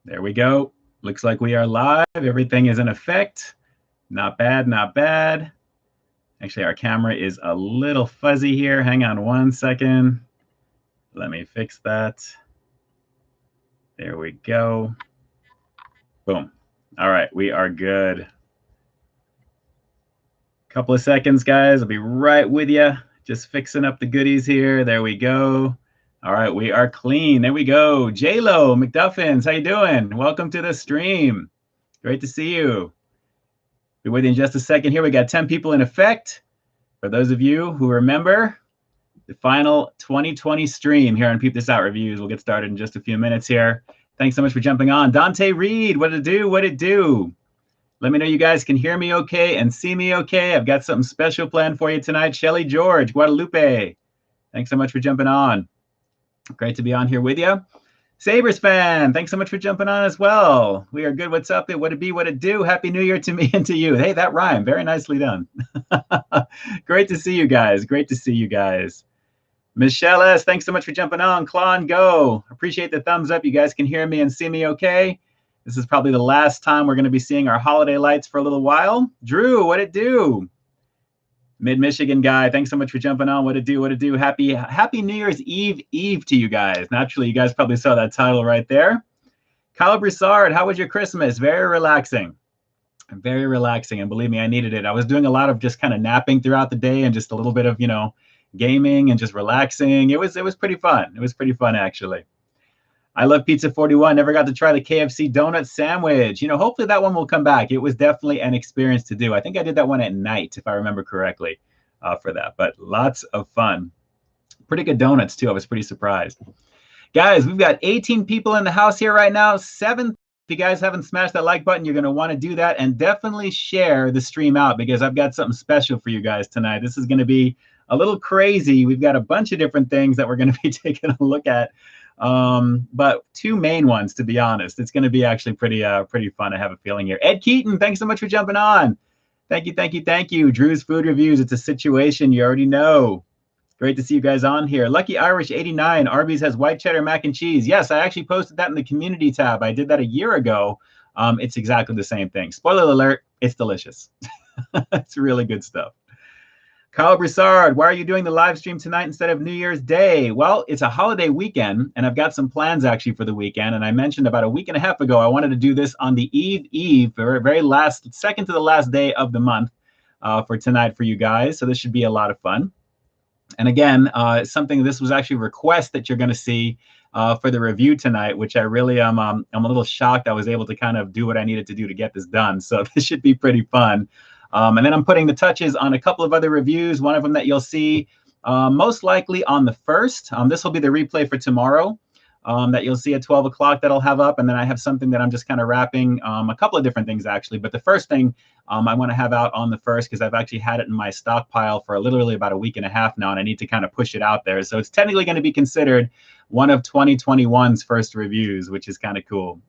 There we go. Looks like we are live. Everything is in effect. Not bad, not bad. Actually, our camera is a little fuzzy here. Hang on one second. Let me fix that. There we go. Boom. All right, we are good. Couple of seconds, guys. I'll be right with you. Just fixing up the goodies here. There we go. All right, we are clean. There we go. J-Lo McDuffins, how you doing? Welcome to the stream. Great to see you. Be with you in just a second here. We got 10 people in effect. For those of you who remember, the final 2020 stream here on Peep This Out Reviews. We'll get started in just a few minutes here. Thanks so much for jumping on. Dante Reed, what it do? What it do? Let me know you guys can hear me okay and see me okay. I've got something special planned for you tonight. Shelly George, Guadalupe. Thanks so much for jumping on. Great to be on here with you. Sabres fan, thanks so much for jumping on as well. We are good. What's up? What it be? What it do? Happy New Year to me and to you. Hey, that rhyme. Very nicely done. Great to see you guys. Great to see you guys. Michelle S., thanks so much for jumping on. Klon Go. Appreciate the thumbs up. You guys can hear me and see me okay. This is probably the last time we're going to be seeing our holiday lights for a little while. Drew, what it do? Mid-Michigan guy, thanks so much for jumping on. What it do? What it do? Happy New Year's Eve to you guys. Naturally, you guys probably saw that title right there. Kyle Broussard, how was your Christmas? Very relaxing. Very relaxing. And believe me, I needed it. I was doing a lot of just kind of napping throughout the day and just a little bit of, gaming and just relaxing. It was pretty fun. It was pretty fun, actually. I love Pizza 41. Never got to try the KFC donut sandwich. Hopefully that one will come back. It was definitely an experience to do. I think I did that one at night, if I remember correctly, for that. But lots of fun. Pretty good donuts, too. I was pretty surprised. Guys, we've got 18 people in the house here right now. 7. If you guys haven't smashed that like button, you're going to want to do that. And definitely share the stream out because I've got something special for you guys tonight. This is going to be a little crazy. We've got a bunch of different things that we're going to be taking a look at. But 2 main ones, to be honest. It's going to be actually pretty fun. I have a feeling here. Ed Keaton, thanks so much for jumping on. Thank you. Drew's Food Reviews. It's a situation you already know. Great to see you guys on here. Lucky Irish 89. Arby's has white cheddar mac and cheese. Yes, I actually posted that in the community tab. I did that a year ago. It's exactly the same thing. Spoiler alert, it's delicious. It's really good stuff. Kyle Broussard, why are you doing the live stream tonight instead of New Year's Day? Well, it's a holiday weekend, and I've got some plans actually for the weekend. And I mentioned about a week and a half ago, I wanted to do this on the eve, very last, second to the last day of the month for tonight for you guys. So this should be a lot of fun. And again, this was actually a request that you're going to see for the review tonight, which I really am. I'm a little shocked I was able to kind of do what I needed to do to get this done. So this should be pretty fun. And then I'm putting the touches on a couple of other reviews. One of them that you'll see most likely on the 1st. This will be the replay for tomorrow that you'll see at 12 o'clock that I'll have up. And then I have something that I'm just kind of wrapping, a couple of different things actually. But the first thing I want to have out on the 1st, because I've actually had it in my stockpile for literally about a week and a half now, and I need to kind of push it out there. So it's technically going to be considered one of 2021's first reviews, which is kind of cool.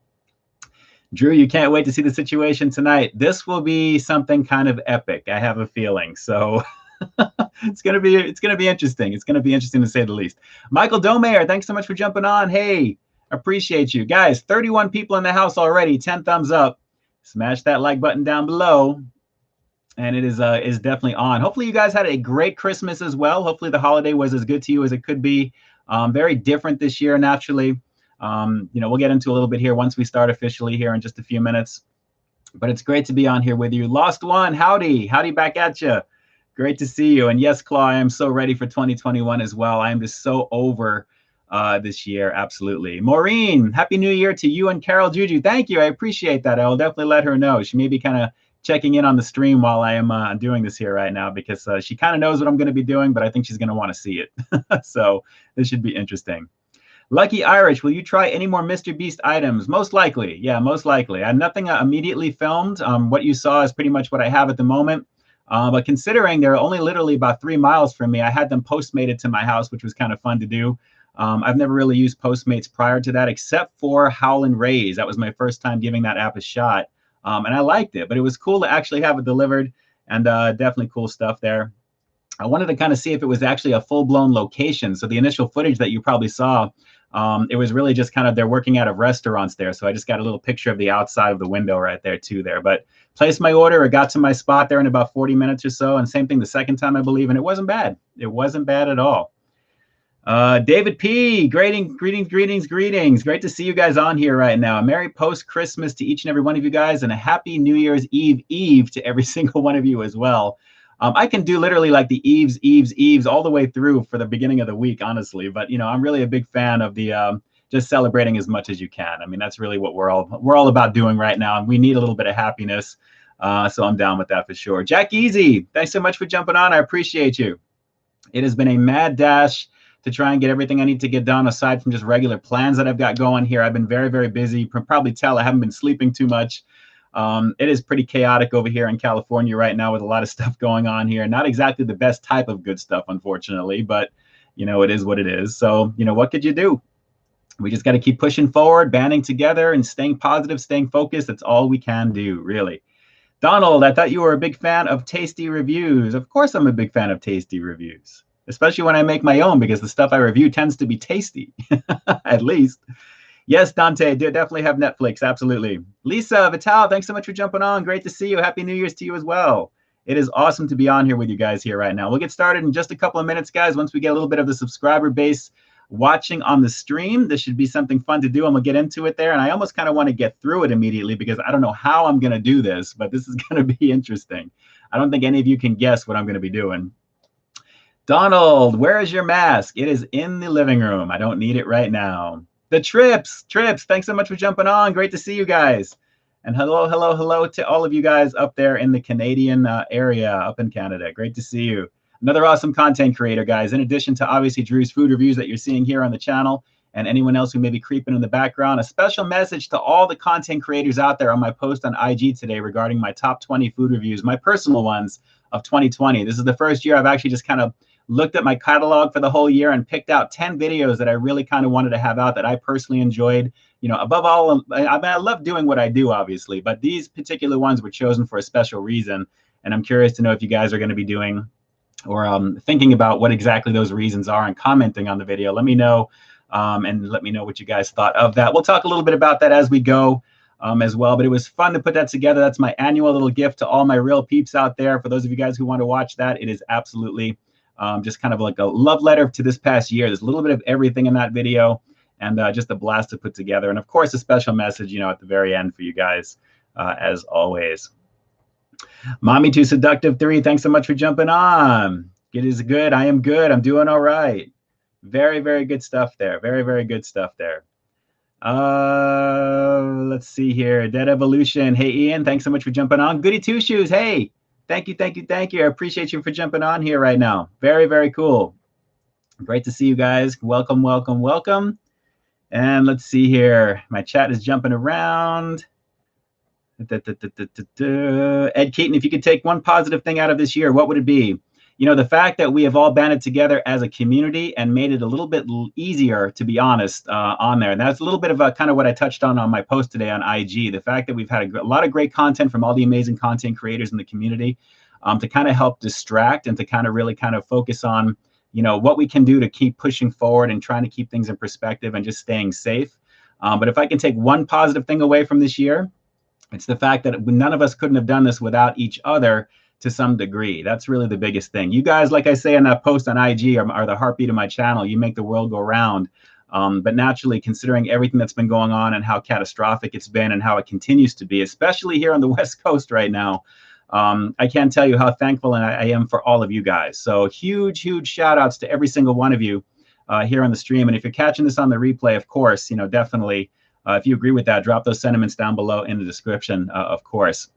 Drew, you can't wait to see the situation tonight. This will be something kind of epic, I have a feeling. So it's gonna be interesting. It's gonna be interesting to say the least. Michael Domayer, thanks so much for jumping on. Hey, appreciate you guys. 31 people in the house already. 10 thumbs up. Smash that like button down below. And it is definitely on. Hopefully you guys had a great Christmas as well. Hopefully the holiday was as good to you as it could be. Very different this year, naturally. We'll get into a little bit here once we start officially here in just a few minutes. But it's great to be on here with you. Lost One, howdy back at you. Great to see you. And yes, Claw, I am so ready for 2021 as well. I am just so over this year. Absolutely. Maureen, Happy New Year to you and Carol Juju. Thank you. I appreciate that. I will definitely let her know. She may be kind of checking in on the stream while I am doing this here right now because she kind of knows what I'm going to be doing, but I think she's going to want to see it. So this should be interesting. Lucky Irish, will you try any more Mr. Beast items? Most likely. Yeah, most likely. I have nothing immediately filmed. What you saw is pretty much what I have at the moment. But considering they're only literally about 3 miles from me, I had them Postmated to my house, which was kind of fun to do. I've never really used Postmates prior to that, except for Howlin' Rays. That was my first time giving that app a shot. And I liked it, but it was cool to actually have it delivered, and definitely cool stuff there. I wanted to kind of see if it was actually a full-blown location. So the initial footage that you probably saw It was really just kind of they're working out of restaurants there. So I just got a little picture of the outside of the window right there too there. But placed my order. I got to my spot there in about 40 minutes or so. And same thing the second time, I believe. And it wasn't bad. It wasn't bad at all. David P, greetings. Great to see you guys on here right now. A Merry post-Christmas to each and every one of you guys, and a Happy New Year's Eve to every single one of you as well. I can do literally like the Eves all the way through for the beginning of the week, honestly. But I'm really a big fan of the just celebrating as much as you can. I mean, that's really what we're all about doing right now, and we need a little bit of happiness. So I'm down with that for sure. Jack Easy, thanks so much for jumping on. I appreciate you. It has been a mad dash to try and get everything I need to get done aside from just regular plans that I've got going here. I've been very, very busy. You can probably tell I haven't been sleeping too much. It is pretty chaotic over here in California right now with a lot of stuff going on here. Not exactly the best type of good stuff, unfortunately, but it is what it is. So, what could you do? We just got to keep pushing forward, banding together and staying positive, staying focused. That's all we can do, really. Donald, I thought you were a big fan of tasty reviews. Of course, I'm a big fan of tasty reviews, especially when I make my own, because the stuff I review tends to be tasty, at least. Yes, Dante, do definitely have Netflix. Absolutely. Lisa Vital, thanks so much for jumping on. Great to see you. Happy New Year's to you as well. It is awesome to be on here with you guys here right now. We'll get started in just a couple of minutes, guys. Once we get a little bit of the subscriber base watching on the stream, this should be something fun to do, and we'll get into it there. And I almost kind of want to get through it immediately because I don't know how I'm going to do this, but this is going to be interesting. I don't think any of you can guess what I'm going to be doing. Donald, where is your mask? It is in the living room. I don't need it right now. The Trips, thanks so much for jumping on. Great to see you guys. And hello to all of you guys up there in the Canadian area, up in Canada. Great to see you. Another awesome content creator, guys. In addition to obviously Drew's food reviews that you're seeing here on the channel, and anyone else who may be creeping in the background, a special message to all the content creators out there on my post on IG today regarding my top 20 food reviews, my personal ones of 2020. This is the first year I've actually just kind of looked at my catalog for the whole year and picked out 10 videos that I really kind of wanted to have out that I personally enjoyed. Above all, I love doing what I do, obviously, but these particular ones were chosen for a special reason. And I'm curious to know if you guys are going to be doing or thinking about what exactly those reasons are and commenting on the video. Let me know and let me know what you guys thought of that. We'll talk a little bit about that as we go as well, but it was fun to put that together. That's my annual little gift to all my real peeps out there. For those of you guys who want to watch that, it is absolutely just kind of like a love letter to this past year. There's a little bit of everything in that video, and just a blast to put together. And of course, a special message, at the very end for you guys, as always. Mommy Too Seductive 3, thanks so much for jumping on. It is good. I am good. I'm doing all right. Very, very good stuff there. Very, very good stuff there. Let's see here. Dead Evolution. Hey, Ian, thanks so much for jumping on. Goody Two Shoes. Hey. Thank you. I appreciate you for jumping on here right now. Very, very cool. Great to see you guys. Welcome. And let's see here. My chat is jumping around. Ed Keaton, if you could take one positive thing out of this year, what would it be? The fact that we have all banded together as a community and made it a little bit easier, to be honest, on there. And that's a little bit of kind of what I touched on my post today on IG. The fact that we've had a lot of great content from all the amazing content creators in the community to kind of help distract and to kind of really kind of focus on, what we can do to keep pushing forward and trying to keep things in perspective and just staying safe. But if I can take one positive thing away from this year, it's the fact that none of us couldn't have done this without each other to some degree. That's really the biggest thing. You guys, like I say in that post on IG, are the heartbeat of my channel. You make the world go round. But naturally, considering everything that's been going on and how catastrophic it's been and how it continues to be, especially here on the West Coast right now, I can't tell you how thankful I am for all of you guys. So huge shout outs to every single one of you here on the stream. And if you're catching this on the replay, of course, definitely, if you agree with that, drop those sentiments down below in the description, of course.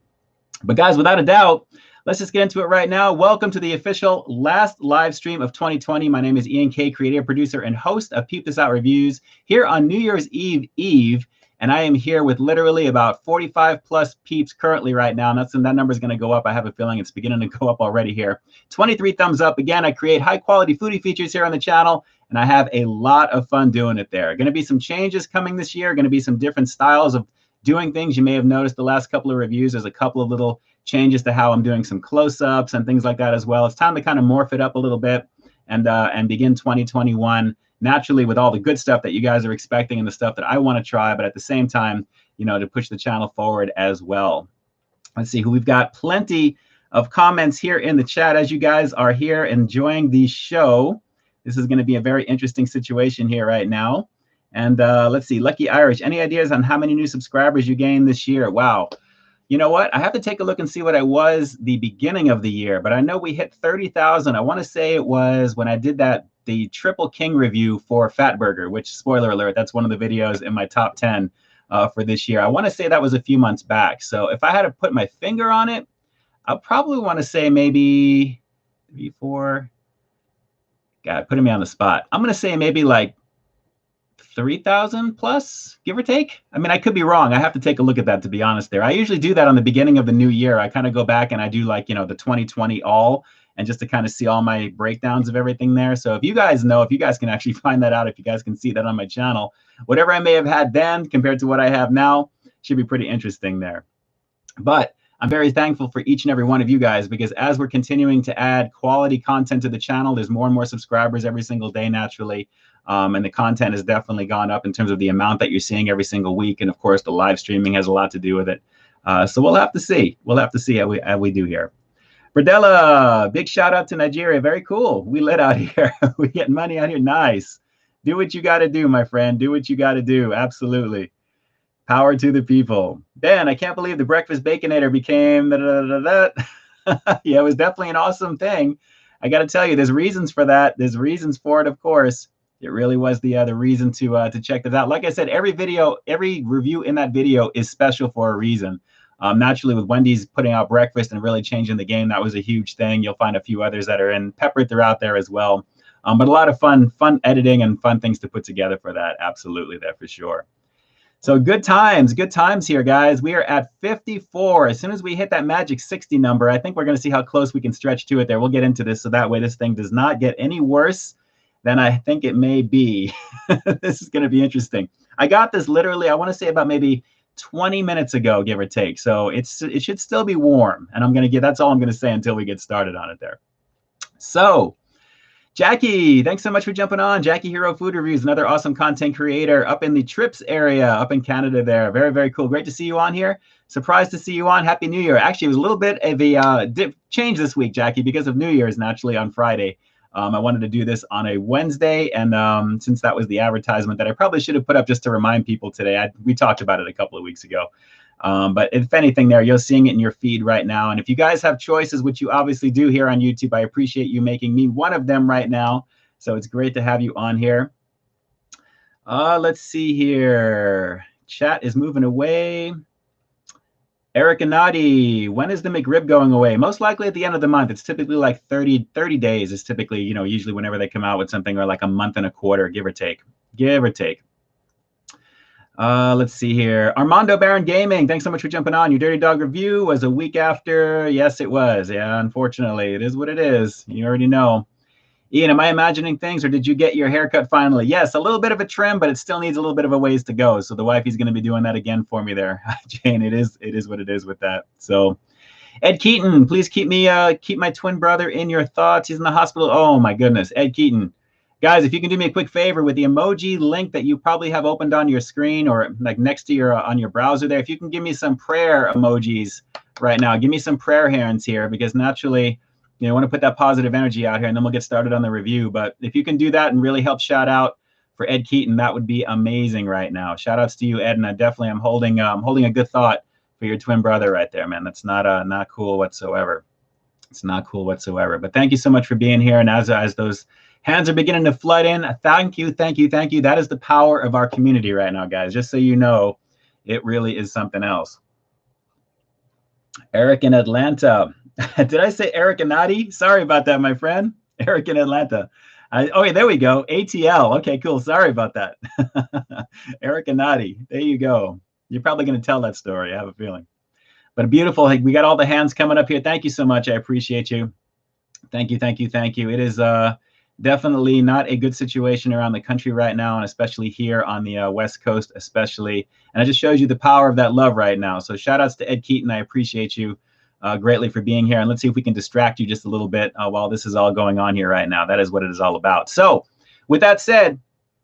But guys, without a doubt, let's just get into it right now. Welcome to the official last live stream of 2020. My name is Ian K, creator, producer, and host of Peep This Out Reviews here on New Year's Eve. And I am here with literally about 45 plus peeps currently right now. And that number is going to go up. I have a feeling it's beginning to go up already here. 23 thumbs up. Again, I create high quality foodie features here on the channel, and I have a lot of fun doing it there. Going to be some changes coming this year. Going to be some different styles of doing things. You may have noticed the last couple of reviews, there's a couple of little changes to how I'm doing some close-ups and things like that as well. It's time to kind of morph it up a little bit and begin 2021 naturally with all the good stuff that you guys are expecting and the stuff that I want to try, but at the same time, to push the channel forward as well. Let's see who we've got. Plenty of comments here in the chat as you guys are here enjoying the show. This is going to be a very interesting situation here right now. And let's see, Lucky Irish, any ideas on how many new subscribers you gained this year? Wow. You know what? I have to take a look and see what I was the beginning of the year, but I know we hit 30,000. I want to say it was when I did the Triple King review for Fatburger, which, spoiler alert, that's one of the videos in my top 10 for this year. I want to say that was a few months back. So if I had to put my finger on it, I'll probably want to say maybe 3, 4. God, putting me on the spot. I'm going to say maybe like 3,000 plus, give or take. I mean, I could be wrong. I have to take a look at that, to be honest there. I usually do that on the beginning of the new year. I kind of go back and I do like, the 2020 all, and just to kind of see all my breakdowns of everything there. So if you guys know, if you guys can actually find that out, if you guys can see that on my channel, whatever I may have had then compared to what I have now, should be pretty interesting there. But I'm very thankful for each and every one of you guys, because as we're continuing to add quality content to the channel, there's more and more subscribers every single day, naturally. And the content has definitely gone up in terms of the amount that you're seeing every single week. And of course, the live streaming has a lot to do with it. So we'll have to see. We'll have to see how we do here. Bradella, big shout out to Nigeria. Very cool. We lit out here. We get money out here. Nice. Do what you got to do, my friend. Do what you got to do. Absolutely. Power to the people. Ben, I can't believe the Breakfast Baconator became yeah, it was definitely an awesome thing. I got to tell you, there's reasons for that. There's reasons for it, of course. It really was the reason to check that out. Like I said, every review in that video is special for a reason. Naturally, with Wendy's putting out breakfast and really changing the game, that was a huge thing. You'll find a few others that are peppered throughout there as well. But a lot of fun editing and fun things to put together for that. Absolutely, there for sure. So good times here, guys. We are at 54. As soon as we hit that magic 60 number, I think we're going to see how close we can stretch to it there. We'll get into this so that way this thing does not get any worse than I think it may be. This is going to be interesting. I got this literally, I want to say about maybe 20 minutes ago, give or take. So it should still be warm. And that's all I'm going to say until we get started on it there. So Jackie, thanks so much for jumping on. Jackie Hero Food Reviews, another awesome content creator up in the Trips area, up in Canada there. Very, very cool. Great to see you on here. Surprised to see you on. Happy New Year. Actually, it was a little bit of a change this week, Jackie, because of New Year's, naturally, on Friday. I wanted to do this on a Wednesday, and since that was the advertisement that I probably should have put up just to remind people today, we talked about it a couple of weeks ago. But if anything there, you're seeing it in your feed right now. And if you guys have choices, which you obviously do here on YouTube, I appreciate you making me one of them right now. So it's great to have you on here. Let's see here. Chat is moving away. Eric Anadi, when is the McRib going away? Most likely at the end of the month. It's typically like 30 days is typically, usually whenever they come out with something, or like a month and a quarter, give or take. Give or take. Let's see here. Armando Baron Gaming, thanks so much for jumping on. Your Dirty Dog review was a week after. Yes, it was. Yeah, unfortunately, it is what it is. You already know. Ian, am I imagining things, or did you get your haircut finally? Yes, a little bit of a trim, but it still needs a little bit of a ways to go. So the wifey's going to be doing that again for me there. Jane, it is what it is with that. So Ed Keaton, please keep my twin brother in your thoughts. He's in the hospital. Oh my goodness, Ed Keaton. Guys, if you can do me a quick favor with the emoji link that you probably have opened on your screen, or like next to on your browser there, if you can give me some prayer emojis right now, give me some prayer hands here, because naturally, I want to put that positive energy out here, and then we'll get started on the review. But if you can do that and really help shout out for Ed Keaton, that would be amazing right now. Shout outs to you, Ed, and I'm holding a good thought for your twin brother right there, man. That's not cool whatsoever. It's not cool whatsoever. But thank you so much for being here. And as those hands are beginning to flood in, thank you. That is the power of our community right now, guys. Just so you know, it really is something else. Eric in Atlanta. Did I say Eric Anadi? Sorry about that, my friend. Eric in Atlanta. Okay, there we go. ATL. Okay, cool. Sorry about that. Eric Anadi. There you go. You're probably going to tell that story, I have a feeling. But beautiful. We got all the hands coming up here. Thank you so much. I appreciate you. Thank you. It is definitely not a good situation around the country right now, and especially here on the West Coast, especially. And it just shows you the power of that love right now. So shout outs to Ed Keaton. I appreciate you greatly for being here. And let's see if we can distract you just a little bit while this is all going on here right now. That is what it is all about. So with that said,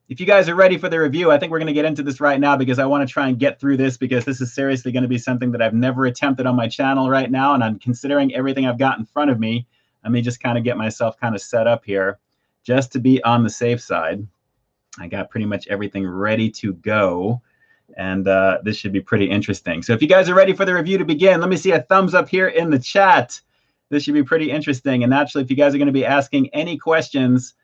if you guys are ready for the review, I think we're going to get into this right now because I want to try and get through this because this is seriously going to be something that I've never attempted on my channel right now. And I'm considering everything I've got in front of me. Let me just kind of get myself kind of set up here just to be on the safe side. I got pretty much everything ready to go. And this should be pretty interesting. So if you guys are ready for the review to begin, let me see a thumbs up here in the chat. This should be pretty interesting. And naturally, if you guys are going to be asking any questions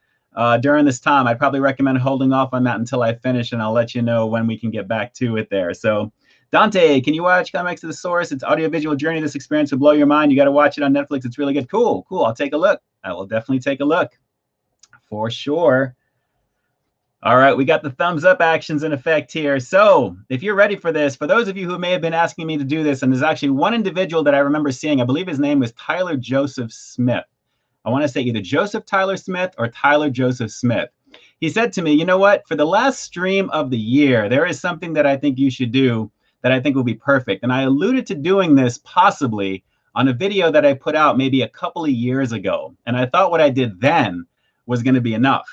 during this time, I'd probably recommend holding off on that until I finish, and I'll let you know when we can get back to it there. So Dante, can you watch Come Back to the Source? It's audiovisual journey. This experience will blow your mind. You got to watch it on Netflix. It's really good. Cool. I'll take a look. I will definitely take a look for sure. All right, we got the thumbs up actions in effect here. So if you're ready for this, for those of you who may have been asking me to do this, and there's actually one individual that I remember seeing, I believe his name was Tyler Joseph Smith. I want to say either Joseph Tyler Smith or Tyler Joseph Smith. He said to me, you know what, for the last stream of the year, there is something that I think you should do that I think will be perfect. And I alluded to doing this possibly on a video that I put out maybe a couple of years ago. And I thought what I did then was going to be enough.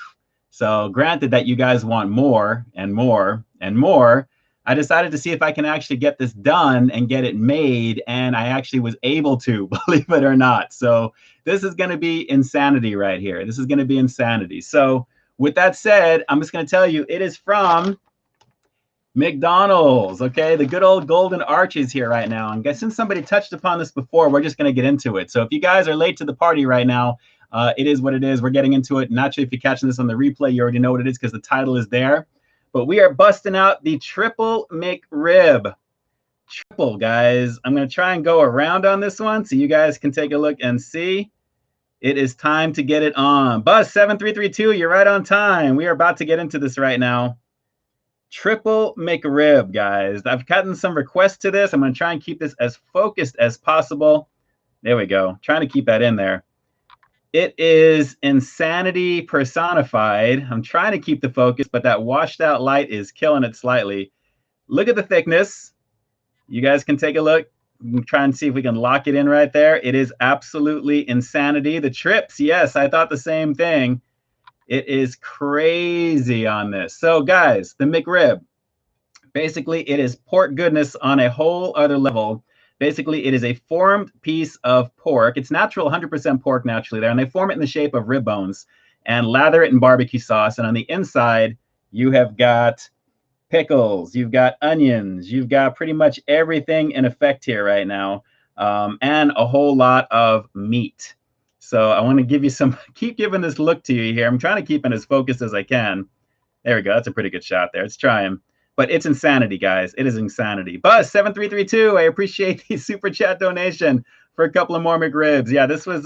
So granted that you guys want more and more and more, I decided to see if I can actually get this done and get it made. And I actually was able to, believe it or not. So this is going to be insanity right here. This is going to be insanity. So with that said, I'm just going to tell you, it is from McDonald's. Okay, the good old golden arches here right now. And guys, since somebody touched upon this before, we're just going to get into it. So if you guys are late to the party right now, it is what it is. We're getting into it. Naturally, if you're catching this on the replay, you already know what it is because the title is there. But we are busting out the Triple McRib. Triple, guys. I'm going to try and go around on this one so you guys can take a look and see. It is time to get it on. Buzz7332, you're right on time. We are about to get into this right now. Triple McRib, guys. I've gotten some requests to this. I'm going to try and keep this as focused as possible. There we go. Trying to keep that in there. It is insanity personified. I'm trying to keep the focus, but that washed out light is killing it slightly. Look at the thickness. You guys can take a look. We can try and see if we can lock it in right there. It is absolutely insanity. The trips, yes, I thought the same thing. It is crazy on this. So guys, the McRib, basically it is pork goodness on a whole other level. Basically, it is a formed piece of pork. It's natural, 100% pork naturally there. And they form it in the shape of rib bones and lather it in barbecue sauce. And on the inside, you have got pickles, you've got onions, you've got pretty much everything in effect here right now, and a whole lot of meat. So I want to give you some, keep giving this look to you here. I'm trying to keep it as focused as I can. There we go. That's a pretty good shot there. Let's try him. But it's insanity, guys. It is insanity. Buzz7332, I appreciate the super chat donation for a couple of more McRibs. Yeah, this was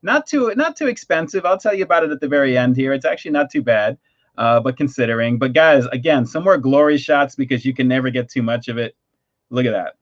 not too expensive. I'll tell you about it at the very end here. It's actually not too bad, but considering. But guys, again, some more glory shots because you can never get too much of it. Look at that.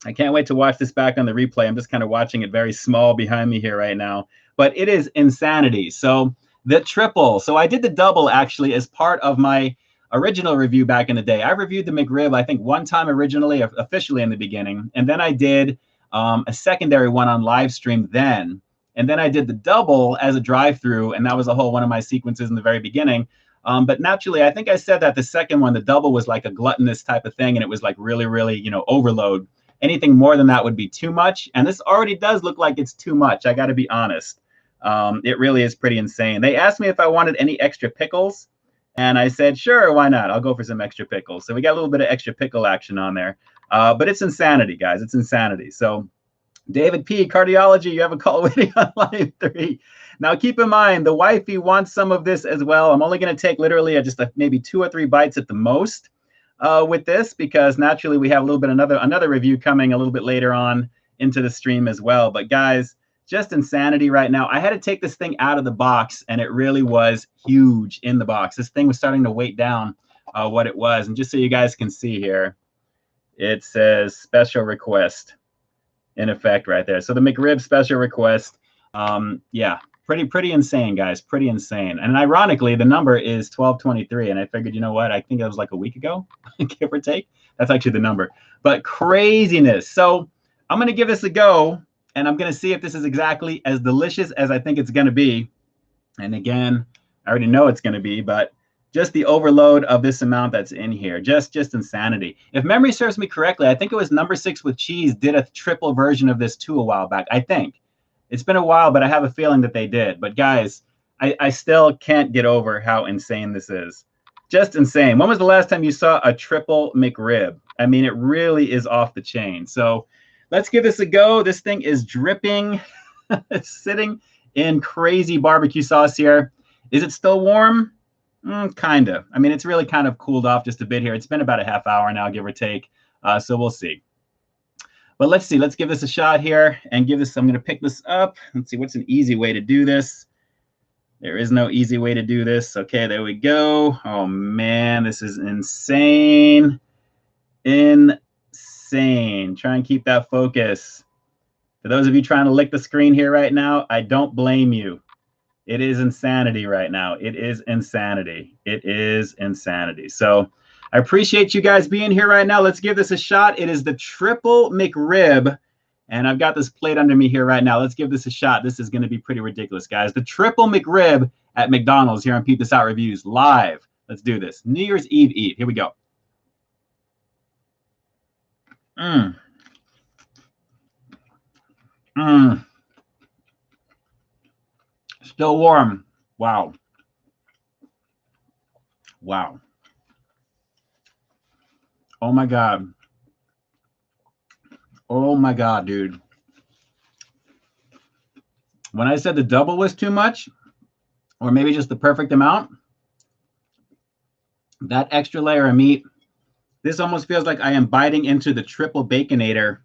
I can't wait to watch this back on the replay. I'm just kind of watching it very small behind me here right now. But it is insanity. So the triple. So I did the double actually as part of my original review back in the day. I reviewed the McRib, I think one time originally, officially in the beginning. And then I did a secondary one on live stream then. And then I did the double as a drive-through. And that was a whole one of my sequences in the very beginning. But naturally, I think I said that the second one, the double, was like a gluttonous type of thing. And it was like really, really, you know, overload. Anything more than that would be too much. And this already does look like it's too much. I got to be honest. It really is pretty insane. They asked me if I wanted any extra pickles. And I said, sure, why not? I'll go for some extra pickles. So we got a little bit of extra pickle action on there. But it's insanity, guys. It's insanity. So David P, cardiology, you have a call waiting on line 3. Now, keep in mind, the wifey wants some of this as well. I'm only going to take literally just maybe 2 or 3 bites at the most with this, because naturally we have a little bit another review coming a little bit later on into the stream as well. But guys, just insanity right now. I had to take this thing out of the box, and it really was huge in the box. This thing was starting to weight down what it was. And just so you guys can see here, it says special request in effect right there. So the McRib special request, yeah, pretty insane, guys, pretty insane. And ironically, the number is 1223, and I figured, you know what, I think it was like a week ago, give or take. That's actually the number. But craziness. So I'm going to give this a go, and I'm going to see if this is exactly as delicious as I think it's going to be. And again, I already know it's going to be, but just the overload of this amount that's in here, just insanity. If memory serves me correctly, I think it was Number 6 with Cheese did a triple version of this too a while back. I think it's been a while, but I have a feeling that they did. But guys, I still can't get over how insane this is. Just insane. When was the last time you saw a triple McRib? I mean, it really is off the chain. So let's give this a go. This thing is dripping. It's sitting in crazy barbecue sauce here. Is it still warm? Kind of. I mean, it's really kind of cooled off just a bit here. It's been about a half hour now, give or take. So we'll see. But let's see. Let's give this a shot here and give this. I'm going to pick this up. Let's see what's an easy way to do this. There is no easy way to do this. Okay, there we go. Oh, man, this is insane. Insane. Try and keep that focus. For those of you trying to lick the screen here right now, I don't blame you. It is insanity right now. It is insanity. It is insanity. So I appreciate you guys being here right now. Let's give this a shot. It is the Triple McRib. And I've got this plate under me here right now. Let's give this a shot. This is going to be pretty ridiculous, guys. The Triple McRib at McDonald's here on Peep This Out Reviews live. Let's do this. New Year's Eve Eve. Here we go. Still warm. Wow. Wow. Oh my God. Oh my God, dude. When I said the double was too much, or maybe just the perfect amount, that extra layer of meat, this almost feels like I am biting into the triple Baconator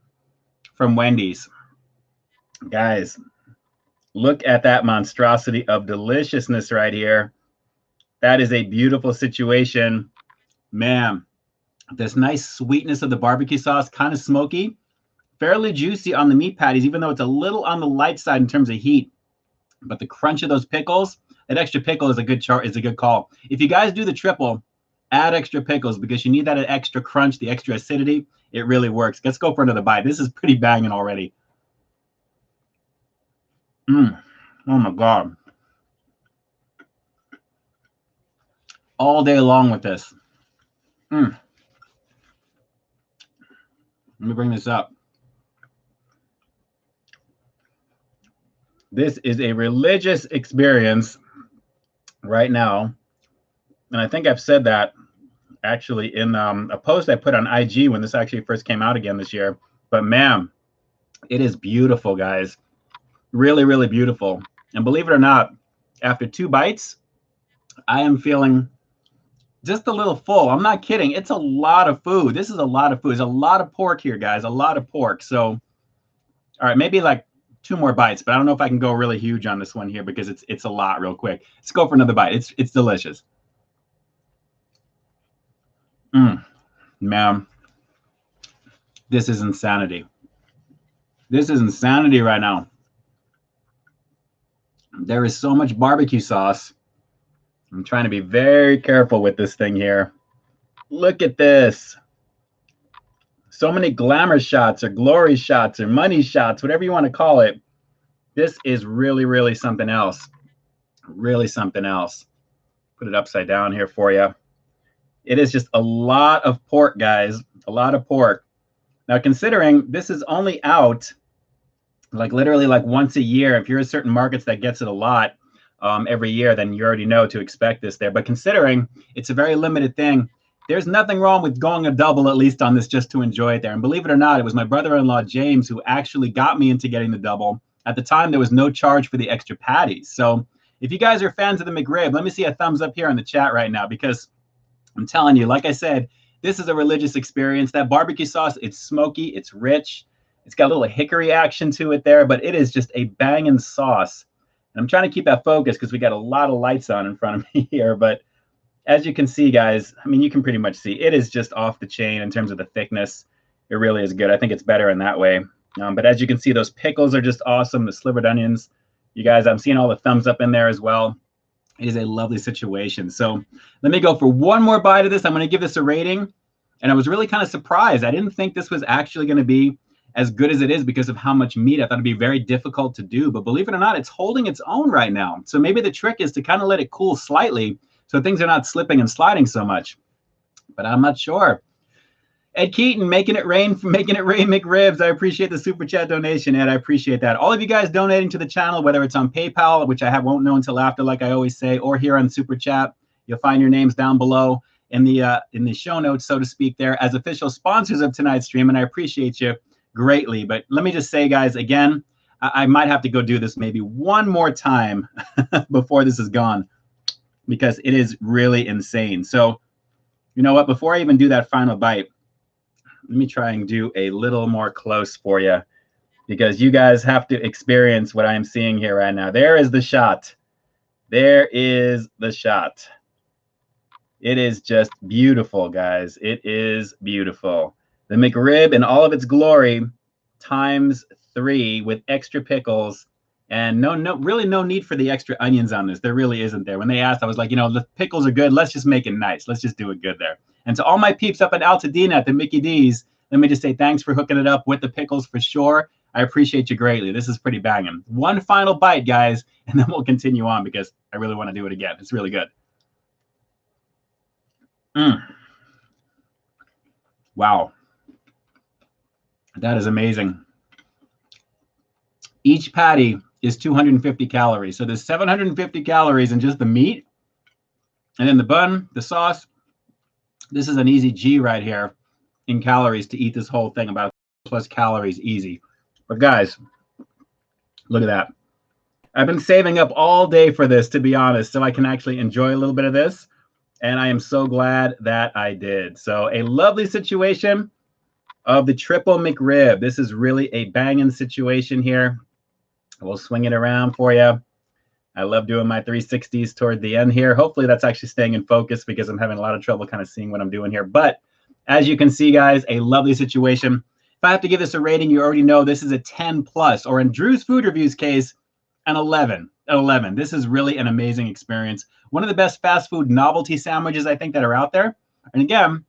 from Wendy's. Guys, look at that monstrosity of deliciousness right here. That is a beautiful situation. Man, this nice sweetness of the barbecue sauce, kind of smoky, fairly juicy on the meat patties, even though it's a little on the light side in terms of heat. But the crunch of those pickles, that extra pickle is a good call. If you guys do the triple, add extra pickles because you need that extra crunch, the extra acidity. It really works. Let's go for another bite. This is pretty banging already. Oh my God. All day long with this. Let me bring this up. This is a religious experience right now. And I think I've said that actually in a post I put on IG when this actually first came out again this year. But man, it is beautiful, guys. Really, really beautiful. And believe it or not, after 2 bites, I am feeling just a little full. I'm not kidding. It's a lot of food. This is a lot of food. There's a lot of pork here, guys. A lot of pork. So, all right, maybe like 2 more bites, but I don't know if I can go really huge on this one here because it's a lot real quick. Let's go for another bite. It's delicious. Man, this is insanity. This is insanity right now. There is so much barbecue sauce. I'm trying to be very careful with this thing here. Look at this. So many glamour shots or glory shots or money shots, whatever you want to call it. This is really, really something else. Really something else. Put it upside down here for you. It is just a lot of pork, guys. A lot of pork. Now, considering this is only out like literally like once a year, if you're in certain markets that gets it a lot every year, then you already know to expect this there. But considering it's a very limited thing, there's nothing wrong with going a double at least on this just to enjoy it there. And believe it or not, it was my brother-in-law, James, who actually got me into getting the double. At the time, there was no charge for the extra patties. So if you guys are fans of the McRib, let me see a thumbs up here in the chat right now, because I'm telling you, like I said, this is a religious experience. That barbecue sauce, it's smoky, it's rich. It's got a little hickory action to it there, but it is just a banging sauce. And I'm trying to keep that focus because we got a lot of lights on in front of me here. But as you can see, guys, I mean, you can pretty much see it is just off the chain in terms of the thickness. It really is good. I think it's better in that way. But as you can see, those pickles are just awesome. The slivered onions, you guys, I'm seeing all the thumbs up in there as well. It is a lovely situation. So let me go for one more bite of this. I'm going to give this a rating. And I was really kind of surprised. I didn't think this was actually going to be as good as it is because of how much meat. I thought it'd be very difficult to do, but believe it or not, it's holding its own right now. So maybe the trick is to kind of let it cool slightly so things are not slipping and sliding so much. But I'm not sure. Ed Keaton, making it rain McRibs. I appreciate the super chat donation, Ed. I appreciate that. All of you guys donating to the channel, whether it's on PayPal, which won't know until after, like I always say, or here on super chat, you'll find your names down below in the show notes, so to speak, there as official sponsors of tonight's stream, and I appreciate you greatly. But let me just say, guys, again, I might have to go do this maybe one more time before this is gone, because it is really insane. So, you know what? Before I even do that final bite, let me try and do a little more close for you, because you guys have to experience what I am seeing here right now. There is the shot. There is the shot. It is just beautiful, guys. It is beautiful. The McRib in all of its glory ×3 with extra pickles, and really no need for the extra onions on this. There really isn't there. When they asked, I was like, the pickles are good. Let's just make it nice. Let's just do it good there. And to all my peeps up in Altadena at the Mickey D's, let me just say thanks for hooking it up with the pickles for sure. I appreciate you greatly. This is pretty banging. One final bite, guys, and then we'll continue on because I really want to do it again. It's really good. Wow. That is amazing. Each patty is 250 calories. So there's 750 calories in just the meat. And then the bun, the sauce. This is an easy G right here in calories to eat this whole thing, about plus calories easy. But guys, look at that. I've been saving up all day for this, to be honest, so I can actually enjoy a little bit of this. And I am so glad that I did. So a lovely situation of the triple McRib. This is really a banging situation here. We'll swing it around for you. I love doing my 360s toward the end here. Hopefully that's actually staying in focus, because I'm having a lot of trouble kind of seeing what I'm doing here. But as you can see, guys, a lovely situation. If I have to give this a rating, you already know this is a 10 plus, or in Drew's Food Reviews case, an 11. 11. This is really an amazing experience. One of the best fast food novelty sandwiches I think that are out there. And again,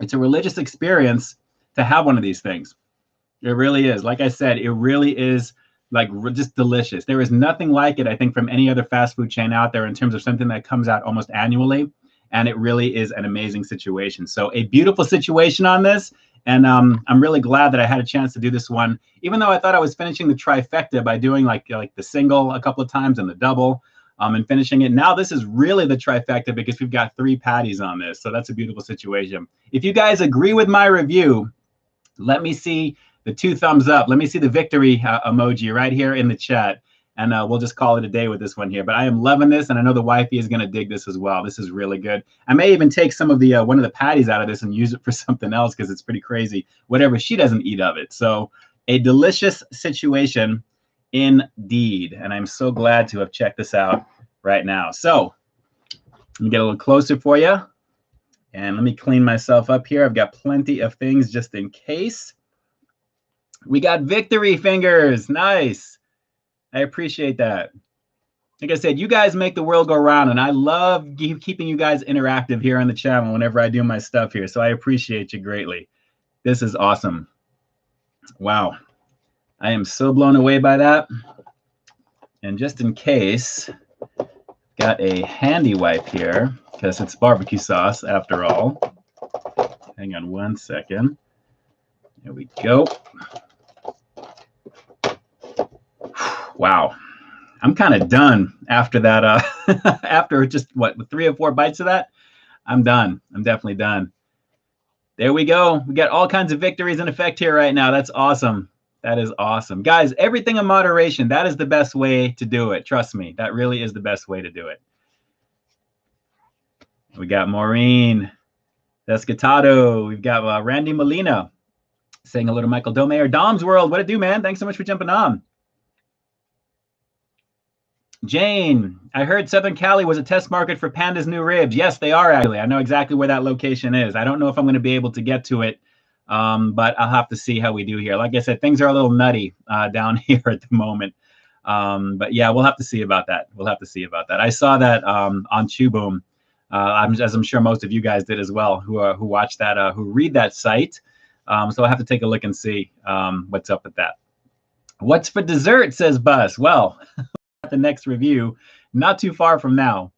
it's a religious experience to have one of these things. It really is. Like I said, it really is like just delicious. There is nothing like it, I think, from any other fast food chain out there in terms of something that comes out almost annually. And it really is an amazing situation. So a beautiful situation on this. And I'm really glad that I had a chance to do this one, even though I thought I was finishing the trifecta by doing like the single a couple of times and the double and finishing it. Now this is really the trifecta because we've got 3 patties on this. So that's a beautiful situation. If you guys agree with my review, let me see the 2 thumbs up. Let me see the victory emoji right here in the chat. And we'll just call it a day with this one here. But I am loving this, and I know the wifey is going to dig this as well. This is really good. I may even take some of the one of the patties out of this and use it for something else, because it's pretty crazy, whatever she doesn't eat of it. So a delicious situation indeed. And I'm so glad to have checked this out right now. So let me get a little closer for you. And let me clean myself up here. I've got plenty of things just in case. We got victory fingers. Nice. I appreciate that. Like I said, you guys make the world go round, and I love keeping you guys interactive here on the channel whenever I do my stuff here. So I appreciate you greatly. This is awesome. Wow. I am so blown away by that. And just in case, got a handy wipe here because it's barbecue sauce after all. Hang on one second. There we go. Wow, I'm kind of done after that. After just what, 3 or 4 bites of that, I'm done. I'm definitely done. There we go. We got all kinds of victories in effect here right now. That's awesome. That is awesome. Guys, everything in moderation. That is the best way to do it. Trust me. That really is the best way to do it. We got Maureen Descatado. We've got Randy Molina saying hello to Michael Domayer. Dom's World. What it do, man? Thanks so much for jumping on. Jane, I heard Southern Cali was a test market for Panda's new ribs. Yes, they are actually. I know exactly where that location is. I don't know if I'm going to be able to get to it, but I'll have to see how we do here. Like I said, things are a little nutty down here at the moment. But yeah, we'll have to see about that. We'll have to see about that. I saw that on Chuboom, as I'm sure most of you guys did as well, who watch that, who read that site. So I'll have to take a look and see what's up with that. What's for dessert, says Bus. Well, the next review, not too far from now.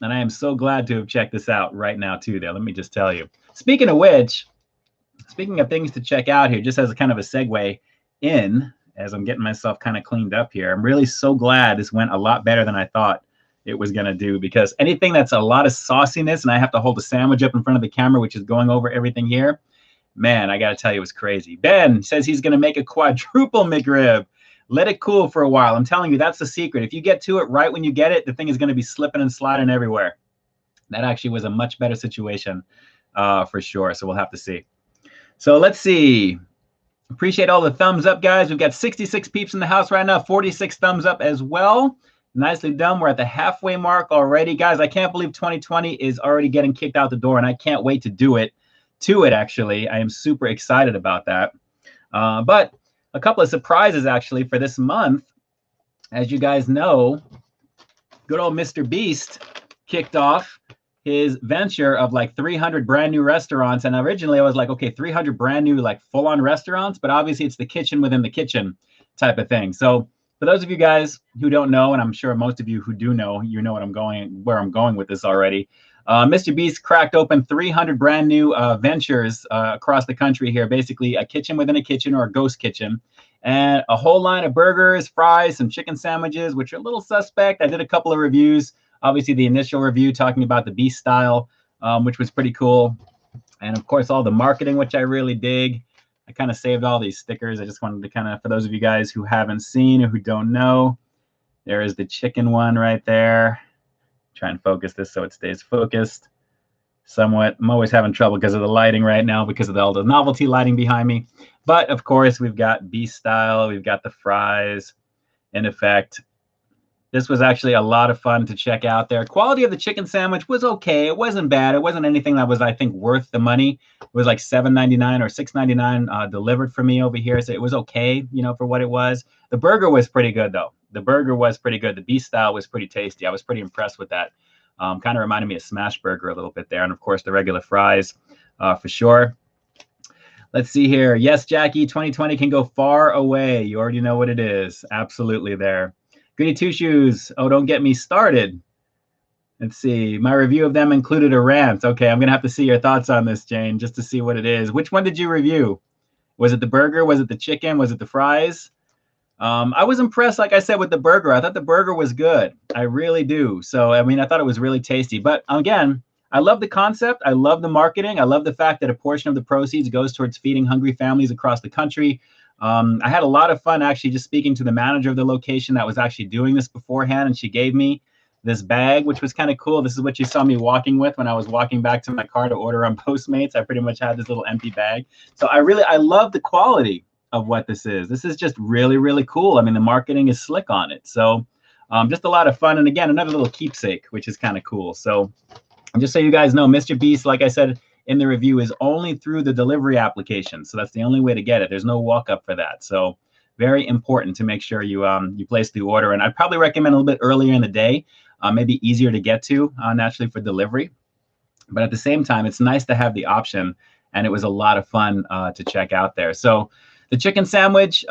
And I am so glad to have checked this out right now too there. Let me just tell you. Speaking of which, speaking of things to check out here, just as a kind of a segue in, as I'm getting myself kind of cleaned up here, I'm really so glad this went a lot better than I thought it was going to do, because anything that's a lot of sauciness and I have to hold a sandwich up in front of the camera, which is going over everything here, man, I got to tell you, it was crazy. Ben says he's going to make a quadruple McRib. Let it cool for a while. I'm telling you, that's the secret. If you get to it right when you get it, the thing is going to be slipping and sliding everywhere. That actually was a much better situation for sure. So we'll have to see. So let's see. Appreciate all the thumbs up, guys. We've got 66 peeps in the house right now, 46 thumbs up as well. Nicely done. We're at the halfway mark already. Guys, I can't believe 2020 is already getting kicked out the door, and I can't wait to do it. Actually. I am super excited about that. But a couple of surprises, actually, for this month. As you guys know, good old Mr. Beast kicked off his venture of like 300 brand new restaurants. And originally I was like, okay, 300 brand new, like full on restaurants, but obviously it's the kitchen within the kitchen type of thing. So for those of you guys who don't know, and I'm sure most of you who do know, you know where I'm going with this already. Mr. Beast cracked open 300 brand new ventures across the country here, basically a kitchen within a kitchen or a ghost kitchen, and a whole line of burgers, fries, some chicken sandwiches, which are a little suspect. I did a couple of reviews. Obviously, the initial review talking about the Beast style, which was pretty cool. And of course, all the marketing, which I really dig. I kind of saved all these stickers. I just wanted to kind of, for those of you guys who haven't seen or who don't know, there is the chicken one right there. Try and focus this so it stays focused somewhat. I'm always having trouble because of the lighting right now, because of all the novelty lighting behind me. But of course, we've got Beast style. We've got the fries in effect. This was actually a lot of fun to check out there. Quality of the chicken sandwich was okay. It wasn't bad. It wasn't anything that was, I think, worth the money. It was like $7.99 or $6.99 delivered for me over here. So it was okay, you know, for what it was. The burger was pretty good, though. The burger was pretty good. The Beast style was pretty tasty. I was pretty impressed with that. Kind of reminded me of Smash Burger a little bit there. And, of course, the regular fries for sure. Let's see here. Yes, Jackie, 2020 can go far away. You already know what it is. Absolutely there. Goody Two Shoes. Oh, don't get me started. Let's see. My review of them included a rant. Okay, I'm going to have to see your thoughts on this, Jane, just to see what it is. Which one did you review? Was it the burger? Was it the chicken? Was it the fries? I was impressed, like I said, with the burger. I thought the burger was good. I really do. So, I mean, I thought it was really tasty. But again, I love the concept. I love the marketing. I love the fact that a portion of the proceeds goes towards feeding hungry families across the country. I had a lot of fun actually just speaking to the manager of the location that was actually doing this beforehand, and she gave me this bag, which was kind of cool. This is what you saw me walking with when I was walking back to my car to order on Postmates. I pretty much had this little empty bag. So I love the quality of what this is. This is just really, really cool. I mean, the marketing is slick on it. So just a lot of fun. And again, another little keepsake, which is kind of cool. So just so you guys know, Mr. Beast, like I said, in the review is only through the delivery application. So that's the only way to get it. There's no walk up for that. So very important to make sure you you place the order. And I'd probably recommend a little bit earlier in the day, maybe easier to get to naturally for delivery. But at the same time, it's nice to have the option. And it was a lot of fun to check out there. So the chicken sandwich,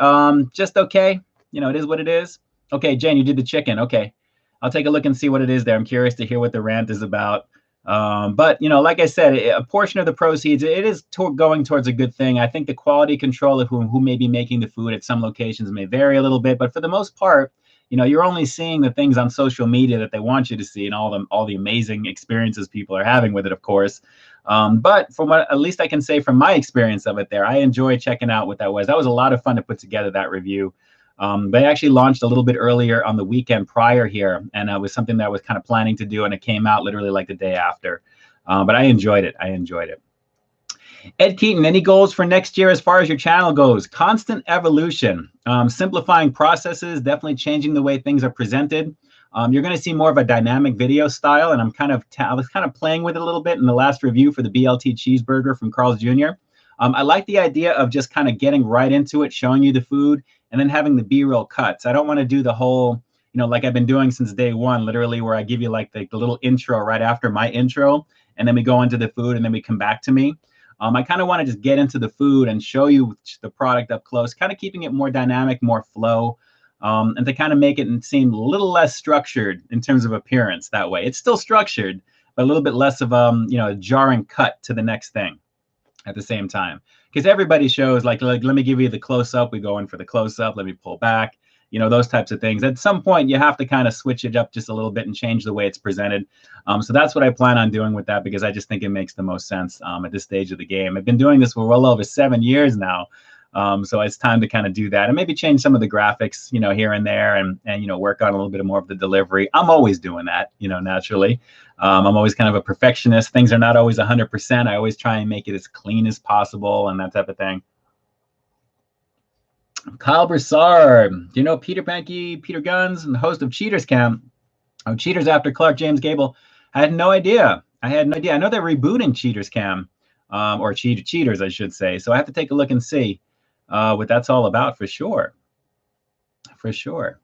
just okay. You know, it is what it is. Okay, Jane, you did the chicken. Okay, I'll take a look and see what it is there. I'm curious to hear what the rant is about. But, you know, like I said, a portion of the proceeds, it is going towards a good thing. I think the quality control of who may be making the food at some locations may vary a little bit. But for the most part, you know, you're only seeing the things on social media that they want you to see and all the amazing experiences people are having with it, of course. But from what at least I can say from my experience of it there, I enjoy checking out what that was. That was a lot of fun to put together that review. They actually launched a little bit earlier on the weekend prior here, and it was something that I was kind of planning to do, and it came out literally like the day after. But I enjoyed it. Ed Keaton, any goals for next year as far as your channel goes? Constant evolution, simplifying processes, definitely changing the way things are presented. You're going to see more of a dynamic video style, and I was kind of playing with it a little bit in the last review for the BLT cheeseburger from Carl's Jr. I like the idea of just kind of getting right into it, showing you the food, and then having the B-roll cuts. I don't want to do the whole, you know, like I've been doing since day one, literally, where I give you like the little intro right after my intro, and then we go into the food, and then we come back to me. I kind of want to just get into the food and show you the product up close, kind of keeping it more dynamic, more flow. and to kind of make it seem a little less structured in terms of appearance that way. It's still structured, but a little bit less of a jarring cut to the next thing at the same time. Because everybody shows like, let me give you the close up. We go in for the close up. Let me pull back. Those types of things. At some point, you have to kind of switch it up just a little bit and change the way it's presented. So that's what I plan on doing with that, because I just think it makes the most sense at this stage of the game. I've been doing this for well over 7 years now. So it's time to kind of do that and maybe change some of the graphics, here and there, and work on a little bit more of the delivery. I'm always doing that, naturally. I'm always kind of a perfectionist. Things are not always 100%. I always try and make it as clean as possible and that type of thing. Kyle Broussard, do you know Peter Pankey, Peter Guns, and the host of Cheaters Camp? Oh, Cheaters After Clark James Gable. I had no idea. I know they're rebooting Cheaters Camp, or Cheaters, I should say. So I have to take a look and see what that's all about for sure. For sure.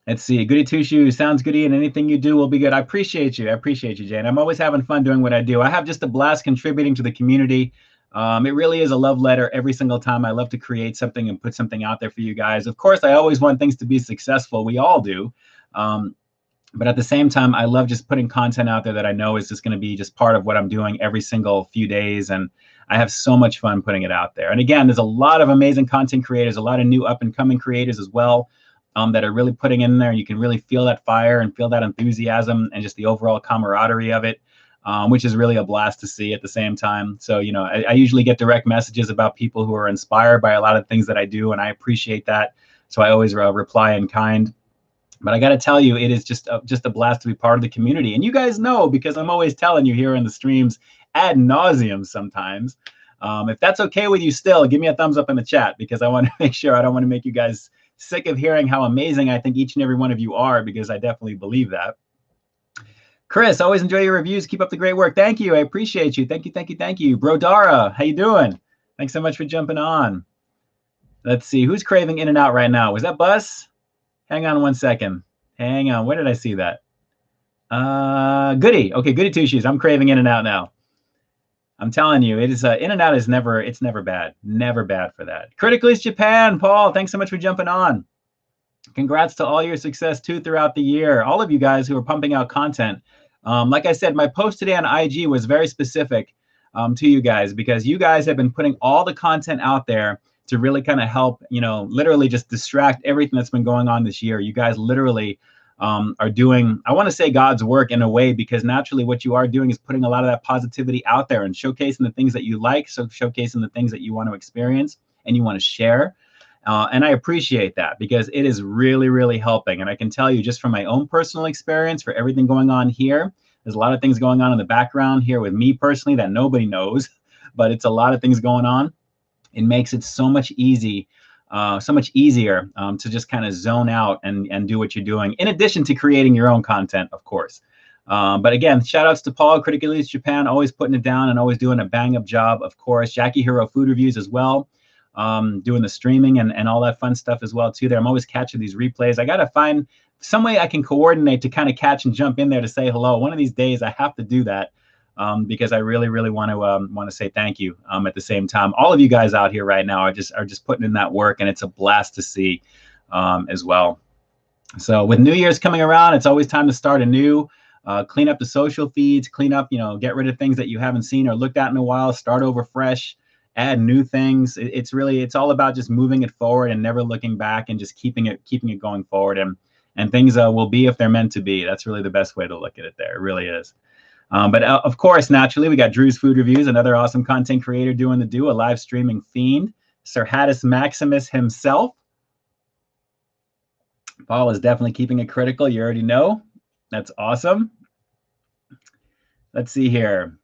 Let's see. Goody Two Shoes sounds goody, and anything you do will be good. I appreciate you. I appreciate you, Jane. I'm always having fun doing what I do. I have just a blast contributing to the community. It really is a love letter every single time. I love to create something and put something out there for you guys. Of course, I always want things to be successful. We all do. But at the same time, I love just putting content out there that I know is just going to be just part of what I'm doing every single few days. And I have so much fun putting it out there. And again, there's a lot of amazing content creators, a lot of new up and coming creators as well, that are really putting in there. You can really feel that fire and feel that enthusiasm and just the overall camaraderie of it. Which is really a blast to see at the same time. So, I usually get direct messages about people who are inspired by a lot of things that I do, and I appreciate that. So I always reply in kind. But I got to tell you, it is just a blast to be part of the community. And you guys know, because I'm always telling you here in the streams ad nauseum sometimes. If that's okay with you still, give me a thumbs up in the chat, because I want to make sure I don't want to make you guys sick of hearing how amazing I think each and every one of you are, because I definitely believe that. Chris, always enjoy your reviews. Keep up the great work. Thank you. I appreciate you. Thank you, thank you, thank you. Brodara, how you doing? Thanks so much for jumping on. Let's see. Who's craving In-N-Out right now? Was that Bus? Hang on one second. Hang on. Where did I see that? Goody. Okay, Goody Two Shoes. I'm craving In-N-Out now. I'm telling you, it is In-N-Out is never bad. Never bad for that. Critically Japan. Paul, thanks so much for jumping on. Congrats to all your success too throughout the year. All of you guys who are pumping out content. Like I said, my post today on IG was very specific to you guys, because you guys have been putting all the content out there to really kind of help, literally just distract everything that's been going on this year. You guys literally are doing, I want to say, God's work in a way, because naturally what you are doing is putting a lot of that positivity out there and showcasing the things that you like, so showcasing the things that you want to experience and you want to share. And I appreciate that, because it is really, really helping. And I can tell you just from my own personal experience, for everything going on here, there's a lot of things going on in the background here with me personally that nobody knows, but it's a lot of things going on. It makes it so much easier to just kind of zone out and do what you're doing, in addition to creating your own content, of course. But again, shout outs to Paul, Critically Japan, always putting it down and always doing a bang up job, of course. Jackie Hero Food Reviews as well. Doing the streaming and all that fun stuff as well too there. I'm always catching these replays. I got to find some way I can coordinate to kind of catch and jump in there to say hello. One of these days I have to do that, because I really, really want to say thank you at the same time. All of you guys out here right now are just putting in that work, and it's a blast to see as well. So with New Year's coming around, it's always time to start anew. Clean up the social feeds, clean up, get rid of things that you haven't seen or looked at in a while, start over fresh. Add new things. It's all about just moving it forward and never looking back, and just keeping it going forward. And things will be if they're meant to be. That's really the best way to look at it there. It really is. But of course, naturally, we got Drew's Food Reviews, another awesome content creator doing the do, a live streaming fiend. Sir Hattus Maximus himself. Paul is definitely keeping it critical. You already know. That's awesome. Let's see here.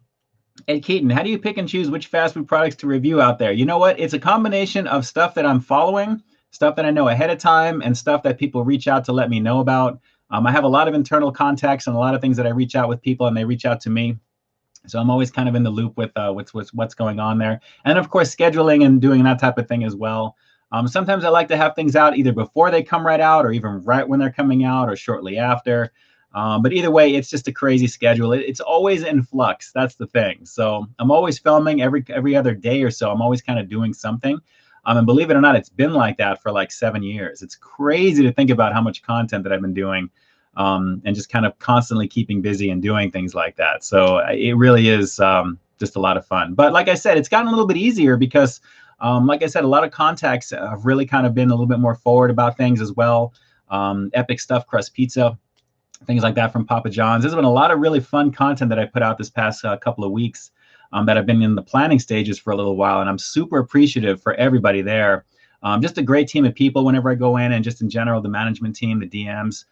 Ed Keaton, how do you pick and choose which fast food products to review out there? You know what? It's a combination of stuff that I'm following, stuff that I know ahead of time, and stuff that people reach out to let me know about. I have a lot of internal contacts and a lot of things that I reach out with people, and they reach out to me. So I'm always kind of in the loop with what's going on there. And of course, scheduling and doing that type of thing as well. Sometimes I like to have things out either before they come right out, or even right when they're coming out, or shortly after. But either way, it's just a crazy schedule. It's always in flux. That's the thing. So I'm always filming every other day or so. I'm always kind of doing something. And believe it or not, it's been like that for like 7 years. It's crazy to think about how much content that I've been doing, and just kind of constantly keeping busy and doing things like that. So it really is just a lot of fun. But like I said, it's gotten a little bit easier because, like I said, a lot of contacts have really kind of been a little bit more forward about things as well. Epic Stuffed Crust Pizza, things like that from Papa John's. There's been a lot of really fun content that I put out this past couple of weeks, that I've been in the planning stages for a little while, and I'm super appreciative for everybody there. Just a great team of people whenever I go in, and just in general, the management team, the DMs,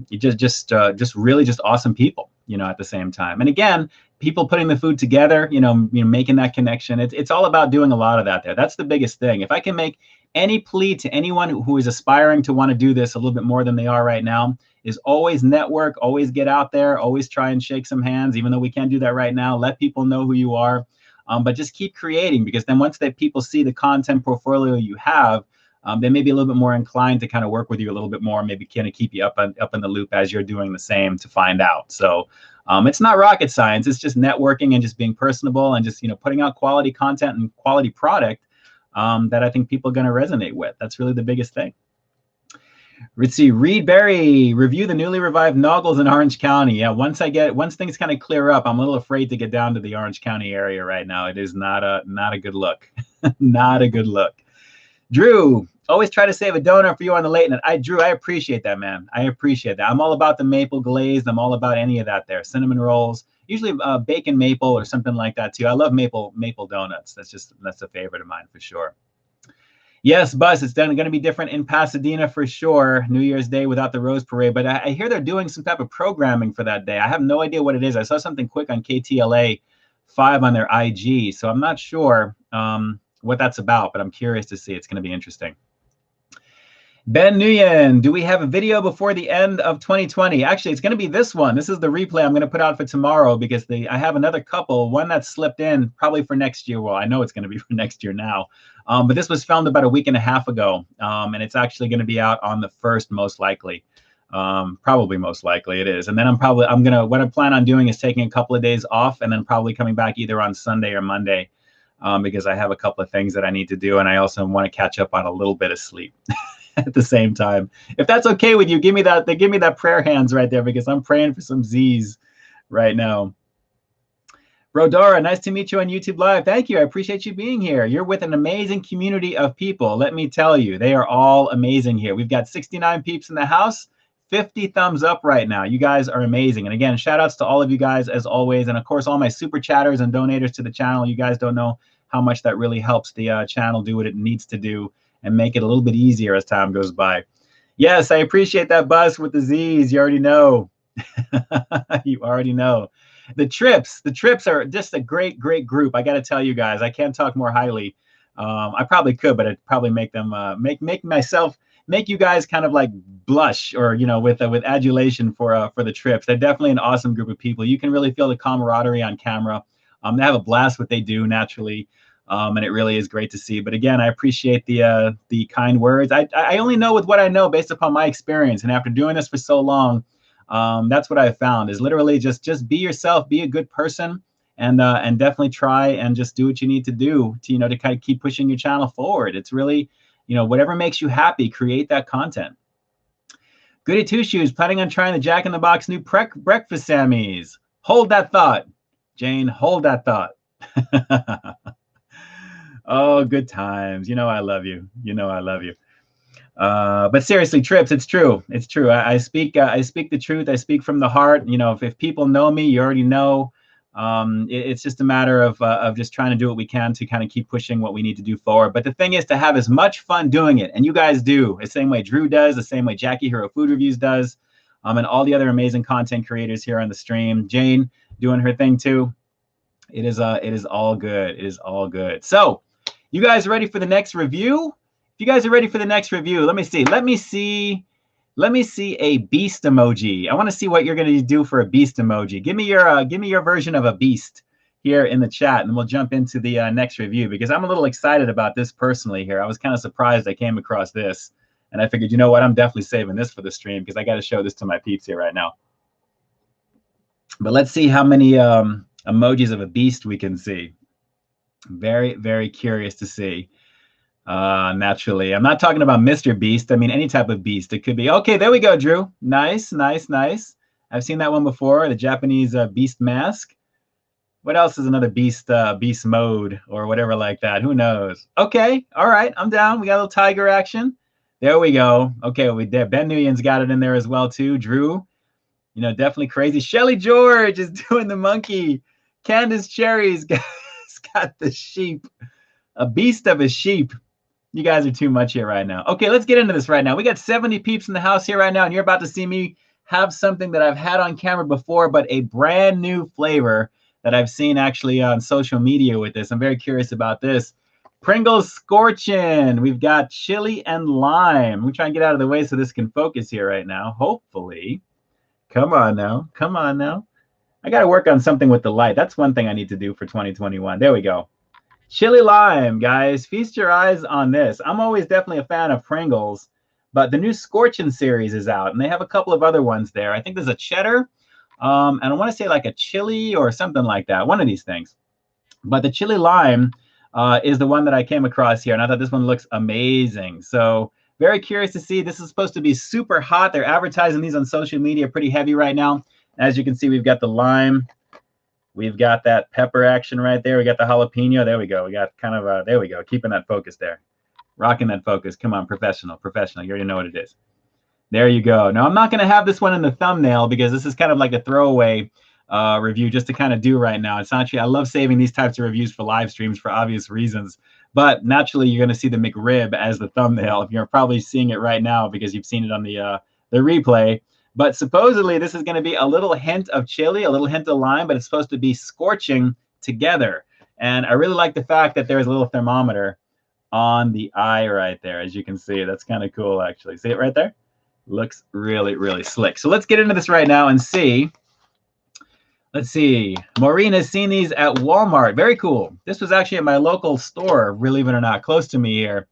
just really just awesome people, at the same time. And again, people putting the food together, making that connection. It's all about doing a lot of that there. That's the biggest thing. If I can make any plea to anyone who is aspiring to want to do this a little bit more than they are right now, is always network, always get out there, always try and shake some hands, even though we can't do that right now. Let people know who you are, but just keep creating, because then once that people see the content portfolio you have, they may be a little bit more inclined to kind of work with you a little bit more, maybe kind of keep you up in the loop as you're doing the same to find out. So it's not rocket science. It's just networking and just being personable and just, putting out quality content and quality product that I think people are going to resonate with. That's really the biggest thing. Let's see, Reed Berry, review the newly revived Noggles in Orange County. Yeah, once things kind of clear up, I'm a little afraid to get down to the Orange County area right now. It is not a good look. Not a good look. Drew, always try to save a donut for you on the late night. Drew, I appreciate that, man. I appreciate that. I'm all about the maple glazed. I'm all about any of that there. Cinnamon rolls, usually bacon maple or something like that too. I love maple donuts. That's a favorite of mine for sure. Yes, Bus, it's going to be different in Pasadena for sure. New Year's Day without the Rose Parade. But I hear they're doing some type of programming for that day. I have no idea what it is. I saw something quick on KTLA 5 on their IG. So I'm not sure what that's about, but I'm curious to see. It's going to be interesting. Ben Nguyen, do we have a video before the end of 2020? Actually, it's going to be this one. This is the replay I'm going to put out for tomorrow, because I have another couple, one that slipped in probably for next year. Well, I know it's going to be for next year now. But this was filmed about a week and a half ago. And it's actually going to be out on the 1st, most likely. Probably most likely it is. And then what I plan on doing is taking a couple of days off, and then probably coming back either on Sunday or Monday, because I have a couple of things that I need to do. And I also want to catch up on a little bit of sleep at the same time. If that's okay with you, give me that prayer hands right there, because I'm praying for some Z's right now. Rodora, nice to meet you on YouTube Live. Thank you. I appreciate you being here. You're with an amazing community of people. Let me tell you, they are all amazing here. We've got 69 peeps in the house, 50 thumbs up right now. You guys are amazing. And again, shout outs to all of you guys as always. And of course, all my super chatters and donators to the channel. You guys don't know how much that really helps the channel do what it needs to do and make it a little bit easier as time goes by. Yes, I appreciate that, Buzz, with the Z's. You already know. You already know. The trips are just a great group. I got to tell you guys, I can't talk more highly. I probably could, but I'd probably make them make you guys kind of like blush, or with adulation for the trips. They're definitely an awesome group of people. You can really feel the camaraderie on camera. They have a blast what they do naturally. And it really is great to see. But again, I appreciate the kind words. I only know with what I know based upon my experience. And after doing this for so long, that's what I've found is literally just be yourself, be a good person, and definitely try and just do what you need to do to, to kind of keep pushing your channel forward. It's really, whatever makes you happy, create that content. Goody Two Shoes, planning on trying the Jack in the Box new breakfast Sammys. Hold that thought, Jane, hold that thought. Oh, good times. I love you. I love you. But seriously, trips, it's true. It's true. I speak the truth. I speak from the heart. If people know me, you already know. It's just a matter of just trying to do what we can to kind of keep pushing what we need to do forward. But the thing is to have as much fun doing it. And you guys do the same way Drew does, the same way Jackie Hero Food Reviews does, and all the other amazing content creators here on the stream. Jane doing her thing too. It is all good. It is all good. So you guys ready for the next review? If you guys are ready for the next review, let me see a beast emoji. I want to see what you're going to do for a beast emoji. Give me your version of a beast here in the chat, and we'll jump into the next review, because I'm a little excited about this personally here. I was kind of surprised I came across this, and I figured, you know what, I'm definitely saving this for the stream, because I got to show this to my peeps here right now. But let's see how many emojis of a beast we can see. Very, very curious to see. Naturally. I'm not talking about Mr. Beast. I mean, any type of beast. It could be. Okay, there we go, Drew. Nice, nice, nice. I've seen that one before, the Japanese beast mask. What else is another beast beast mode or whatever like that? Who knows? Okay, all right, I'm down. We got a little tiger action. There we go. Okay, we did. Ben Nguyen's got it in there as well too. Drew, you know, definitely crazy. Shelly George is doing the monkey. Candace Cherry's got the sheep. A beast of a sheep. You guys are too much here right now. Okay, let's get into this right now. We got 70 peeps in the house here right now, and you're about to see me have something that I've had on camera before, but a brand new flavor that I've seen actually on social media with this. I'm very curious about this. Pringles Scorchin'. We've got chili and lime. Let me try and get out of the way so this can focus here right now. Hopefully. Come on now. Come on now. I got to work on something with the light. That's one thing I need to do for 2021. There we go. Chili lime, guys. Feast your eyes on this. I'm always definitely a fan of Pringles, but the new Scorchin' series is out, and they have a couple of other ones there. I think there's a cheddar, and I want to say like a chili or something like that, one of these things. But the chili lime is the one that I came across here, and I thought this one looks amazing. So very curious to see. This is supposed to be super hot. They're advertising these on social media pretty heavy right now. As you can see, we've got the lime. We've got that pepper action right there. We got the jalapeno. There we go. We got kind of a, there we go. Keeping that focus there. Rocking that focus. Come on, professional. Professional. You already know what it is. There you go. Now, I'm not going to have this one in the thumbnail because this is kind of like a throwaway review just to kind of do right now. It's not true. I love saving these types of reviews for live streams for obvious reasons. But naturally, you're going to see the McRib as the thumbnail. You're probably seeing it right now because you've seen it on the replay. But supposedly, this is going to be a little hint of chili, a little hint of lime, but it's supposed to be scorching together. And I really like the fact that there's a little thermometer on the eye right there, as you can see. That's kind of cool, actually. See it right there? Looks really, really slick. So let's get into this right now and see. Let's see. Maureen has seen these at Walmart. Very cool. This was actually at my local store, believe it or not, close to me here.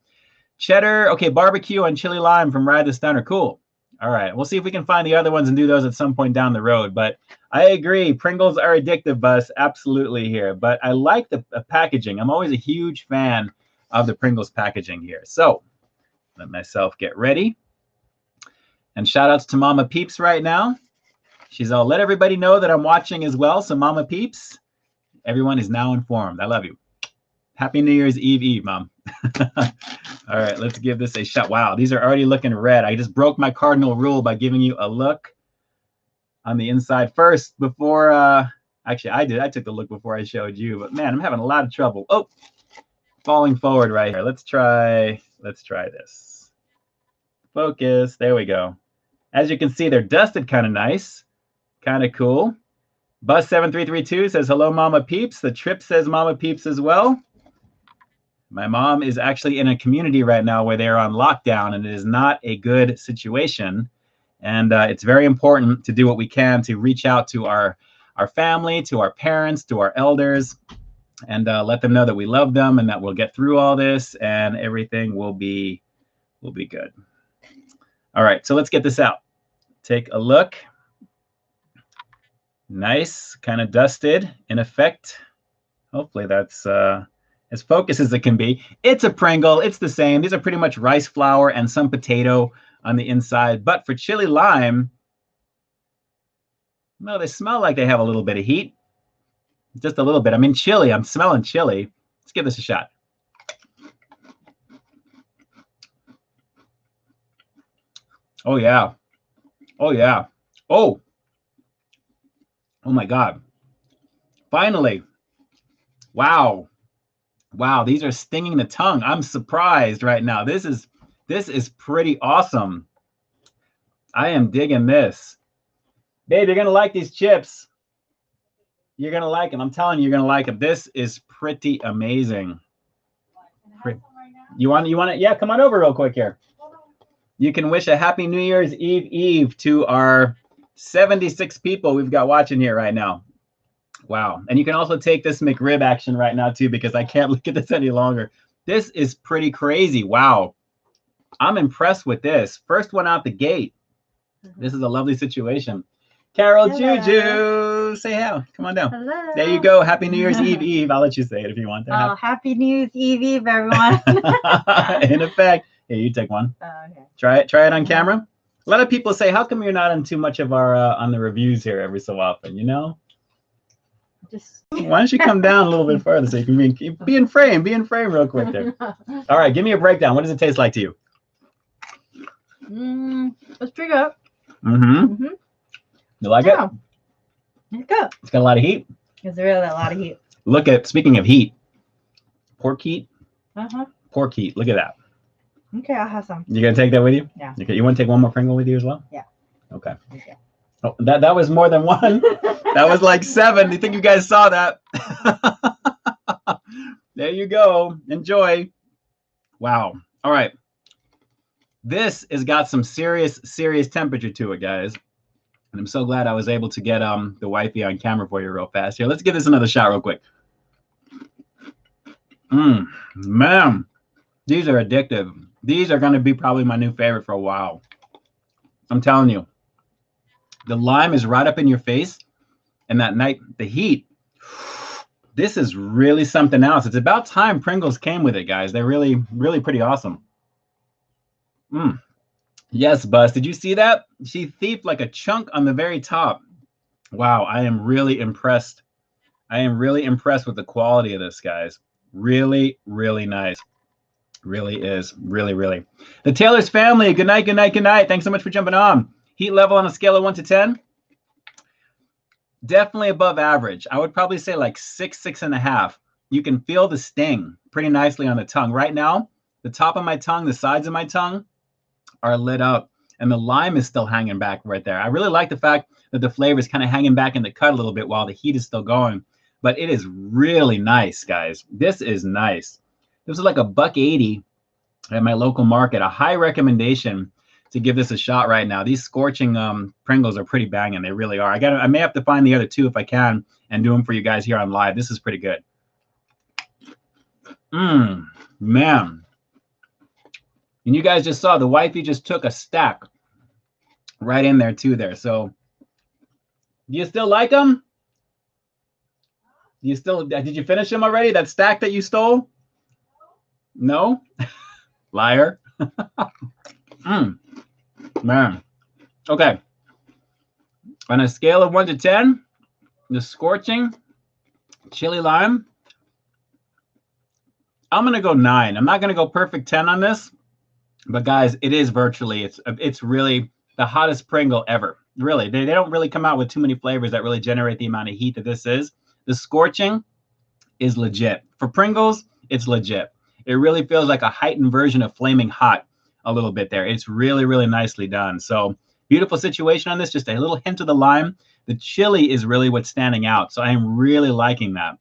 Cheddar, okay, barbecue and chili lime from Ride the Stunner. Cool. All right, we'll see if we can find the other ones and do those at some point down the road. But I agree, Pringles are addictive, Bus, absolutely here. But I like the packaging. I'm always a huge fan of the Pringles packaging here. So let myself get ready. And shout outs to Mama Peeps right now. She's all, let everybody know that I'm watching as well. So Mama Peeps, everyone is now informed. I love you. Happy New Year's Eve, Mom. All right, let's give this a shot. Wow, these are already looking red. I just broke my cardinal rule by giving you a look on the inside first before, actually I did. I took a look before I showed you, but man, I'm having a lot of trouble. Oh, falling forward right here. Let's try this. Focus, there we go. As you can see, they're dusted kind of nice, kind of cool. Bus7332 says, hello, Mama Peeps. The Trip says Mama Peeps as well. My mom is actually in a community right now where they're on lockdown, and it is not a good situation. And it's very important to do what we can to reach out to our family, to our parents, to our elders, and let them know that we love them and that we'll get through all this and everything will be good. All right, so let's get this out. Take a look. Nice, kind of dusted in effect. Hopefully that's as focused as it can be. It's a Pringle. It's the same. These are pretty much rice flour and some potato on the inside. But for chili lime, no, they smell like they have a little bit of heat. Just a little bit. I mean, chili. I'm smelling chili. Let's give this a shot. Oh, yeah. Oh, yeah. Oh. Oh, my God. Finally. Wow. Wow, these are stinging the tongue. I'm surprised right now. This is pretty awesome. I am digging this. Babe, you're going to like these chips. You're going to like them. I'm telling you, you're going to like them. This is pretty amazing. You want it? Yeah, come on over real quick here. You can wish a happy New Year's Eve to our 76 people we've got watching here right now. Wow. And you can also take this McRib action right now, too, because I can't look at this any longer. This is pretty crazy. Wow. I'm impressed with this. First one out the gate. This is a lovely situation. Carol Juju. say hey. Come on down. Hello. There you go. Happy New Year's Eve, Eve. I'll let you say it if you want to. Oh, happy New Year's Eve, everyone. In effect. Here, you take one. Okay. Try it on camera. A lot of people say, how come you're not on too much of our on the reviews here every so often, you know? Just Why don't you come down a little bit further so you can be in frame real quick there. All right, give me a breakdown. What does it taste like to you? It's pretty good. Mm-hmm. You like it? It's good. It's got a lot of heat. It's really a lot of heat. Look at, speaking of heat, pork heat. Uh-huh. Pork heat. Look at that. Okay, I'll have some. You gonna take that with you? Yeah. Okay. You want to take one more Pringle with you as well? Yeah. Okay. Oh, that was more than one. That was like 7. Do you think you guys saw that? There you go. Enjoy. Wow. All right. This has got some serious temperature to it, guys. And I'm so glad I was able to get the wifey on camera for you real fast. Here, let's give this another shot real quick. Man, these are addictive. These are going to be probably my new favorite for a while. I'm telling you. The lime is right up in your face. And that night, the heat. This is really something else. It's about time Pringles came with it, guys. They're really pretty awesome. Yes, Buzz. Did you see that? She thieved like a chunk on the very top. Wow, I am really impressed. I am really impressed with the quality of this, guys. Really nice. Really is. Really. The Taylor's family. Good night. Thanks so much for jumping on. Heat level on a scale of 1 to 10. Definitely above average. I would probably say like 6.5. You can feel the sting pretty nicely on the tongue. Right now, the top of my tongue, the sides of my tongue are lit up, and the lime is still hanging back right there. I really like the fact that the flavor is kind of hanging back in the cut a little bit while the heat is still going. But it is really nice, guys. This is nice. This is like $1.80 at my local market. A high recommendation to give this a shot right now. These scorching Pringles are pretty banging. They really are. I may have to find the other 2 if I can and do them for you guys here on live. This is pretty good. Man. And you guys just saw the wifey just took a stack right in there too there. So do you still like them? Did you finish them already? That stack that you stole? No? Liar. Man. Okay. On a scale of 1 to 10, the scorching chili lime, I'm going to go 9. I'm not going to go perfect 10 on this, but guys, it is virtually, it's really the hottest Pringle ever. Really, they don't really come out with too many flavors that really generate the amount of heat that this is. The scorching is legit. For Pringles, it's legit. It really feels like a heightened version of Flaming Hot a little bit there. It's really nicely done. So beautiful situation on this. Just a little hint of the lime. The chili is really what's standing out. So I am really liking that,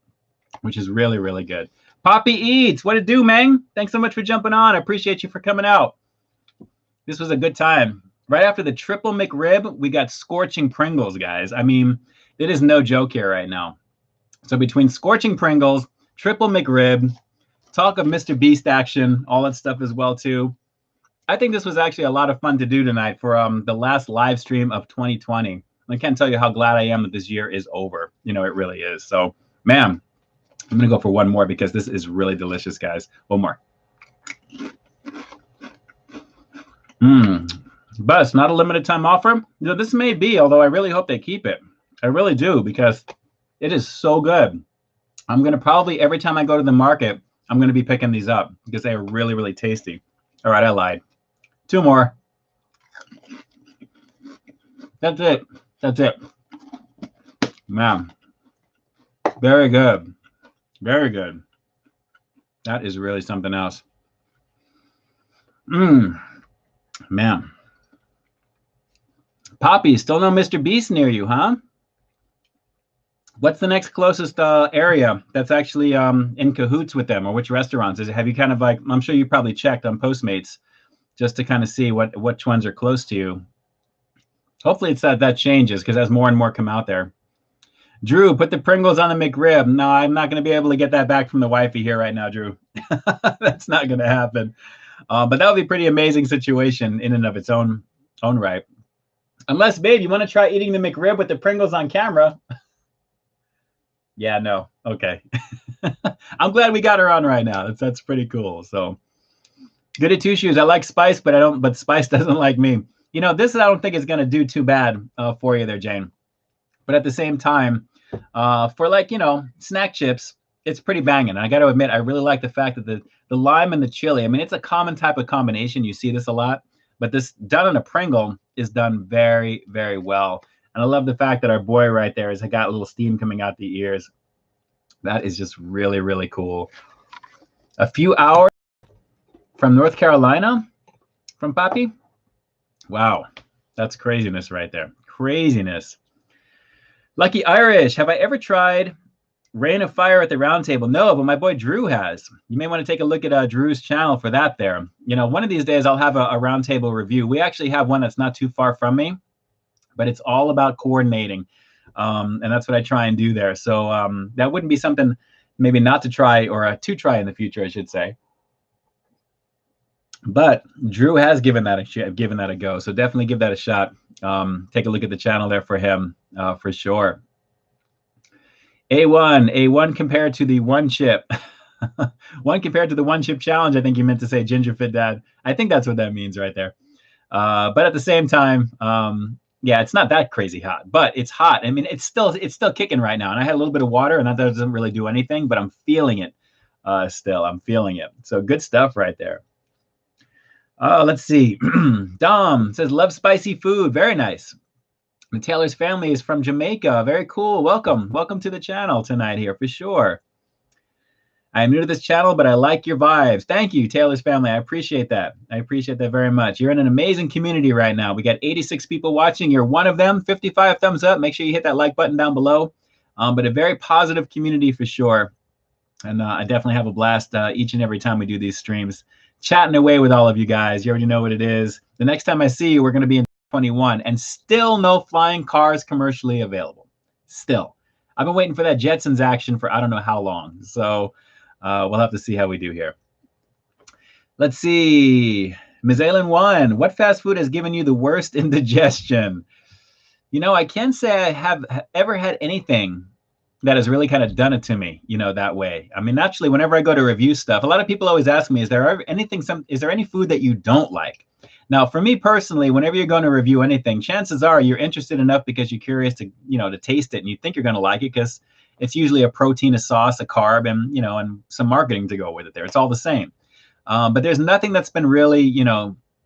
which is really good. Poppy Eats, what it do, man? Thanks so much for jumping on. I appreciate you for coming out. This was a good time. Right after the triple McRib, we got scorching Pringles, guys. I mean, it is no joke here right now. So between scorching Pringles, triple McRib, talk of Mr. Beast action, all that stuff as well too. I think this was actually a lot of fun to do tonight for the last live stream of 2020. I can't tell you how glad I am that this year is over. You know, it really is. So, man, I'm going to go for one more because this is really delicious, guys. One more. But it's not a limited time offer. You know, this may be, although I really hope they keep it. I really do, because it is so good. I'm going to probably, every time I go to the market, I'm going to be picking these up because they are really tasty. All right, I lied. 2 more. That's it. That's it. Man. Very good. Very good. That is really something else. Man. Poppy, still no Mr. Beast near you, huh? What's the next closest area that's actually in cahoots with them, or which restaurants? Have you kind of like, I'm sure you probably checked on Postmates just to kind of see which ones are close to you. Hopefully it's that changes, because as more and more come out there. Drew, put the Pringles on the McRib. No, I'm not going to be able to get that back from the wifey here right now, Drew. That's not going to happen. But that would be a pretty amazing situation in and of its own right. Unless, babe, you want to try eating the McRib with the Pringles on camera. Yeah, no. Okay. I'm glad we got her on right now. That's pretty cool. So good at two shoes. I like Spice, but Spice doesn't like me. This I don't think is going to do too bad for you there, Jane. But at the same time, for snack chips, it's pretty banging. I got to admit, I really like the fact that the lime and the chili, I mean, it's a common type of combination. You see this a lot, but this done on a Pringle is done very, very well. And I love the fact that our boy right there has got a little steam coming out the ears. That is just really, really cool. A few hours from North Carolina from Papi. Wow. That's craziness right there. Craziness. Lucky Irish, have I ever tried Rain of Fire at the Round Table? No, but my boy Drew has. You may want to take a look at Drew's channel for that there. One of these days I'll have a round table review. We actually have one that's not too far from me, but it's all about coordinating. And that's what I try and do there. So that wouldn't be something maybe not to try, or to try in the future, I should say. But Drew has given that a go. So definitely give that a shot. Take a look at the channel there for him, for sure. A1 compared to the one chip. One compared to the one chip challenge, I think you meant to say, Ginger Fit Dad. I think that's what that means right there. But at the same time, yeah, it's not that crazy hot, but it's hot. I mean, it's still kicking right now. And I had a little bit of water, and that doesn't really do anything, but I'm feeling it still. I'm feeling it. So good stuff right there. Let's see. Dom says, love spicy food. Very nice. The Taylor's family is from Jamaica. Very cool. Welcome to the channel tonight here for sure. I am new to this channel, but I like your vibes. Thank you, Taylor's family. I appreciate that. I appreciate that very much. You're in an amazing community right now. We got 86 people watching. You're one of them. 55 thumbs up. Make sure you hit that like button down below. But a very positive community for sure. And I definitely have a blast each and every time we do these streams. Chatting away with all of you guys. You already know what it is. The next time I see you, we're going to be in 21, and still no flying cars commercially available. Still. I've been waiting for that Jetsons action for I don't know how long. So we'll have to see how we do here. Let's see. Ms. Aylin 1, what fast food has given you the worst indigestion? I can't say I have ever had anything that has really kind of done it to me, that way. I mean, naturally, whenever I go to review stuff, a lot of people always ask me, is there any food that you don't like? Now, for me personally, whenever you're going to review anything, chances are you're interested enough because you're curious to, to taste it, and you think you're going to like it because it's usually a protein, a sauce, a carb, and, and some marketing to go with it there. It's all the same. But there's nothing that's been really,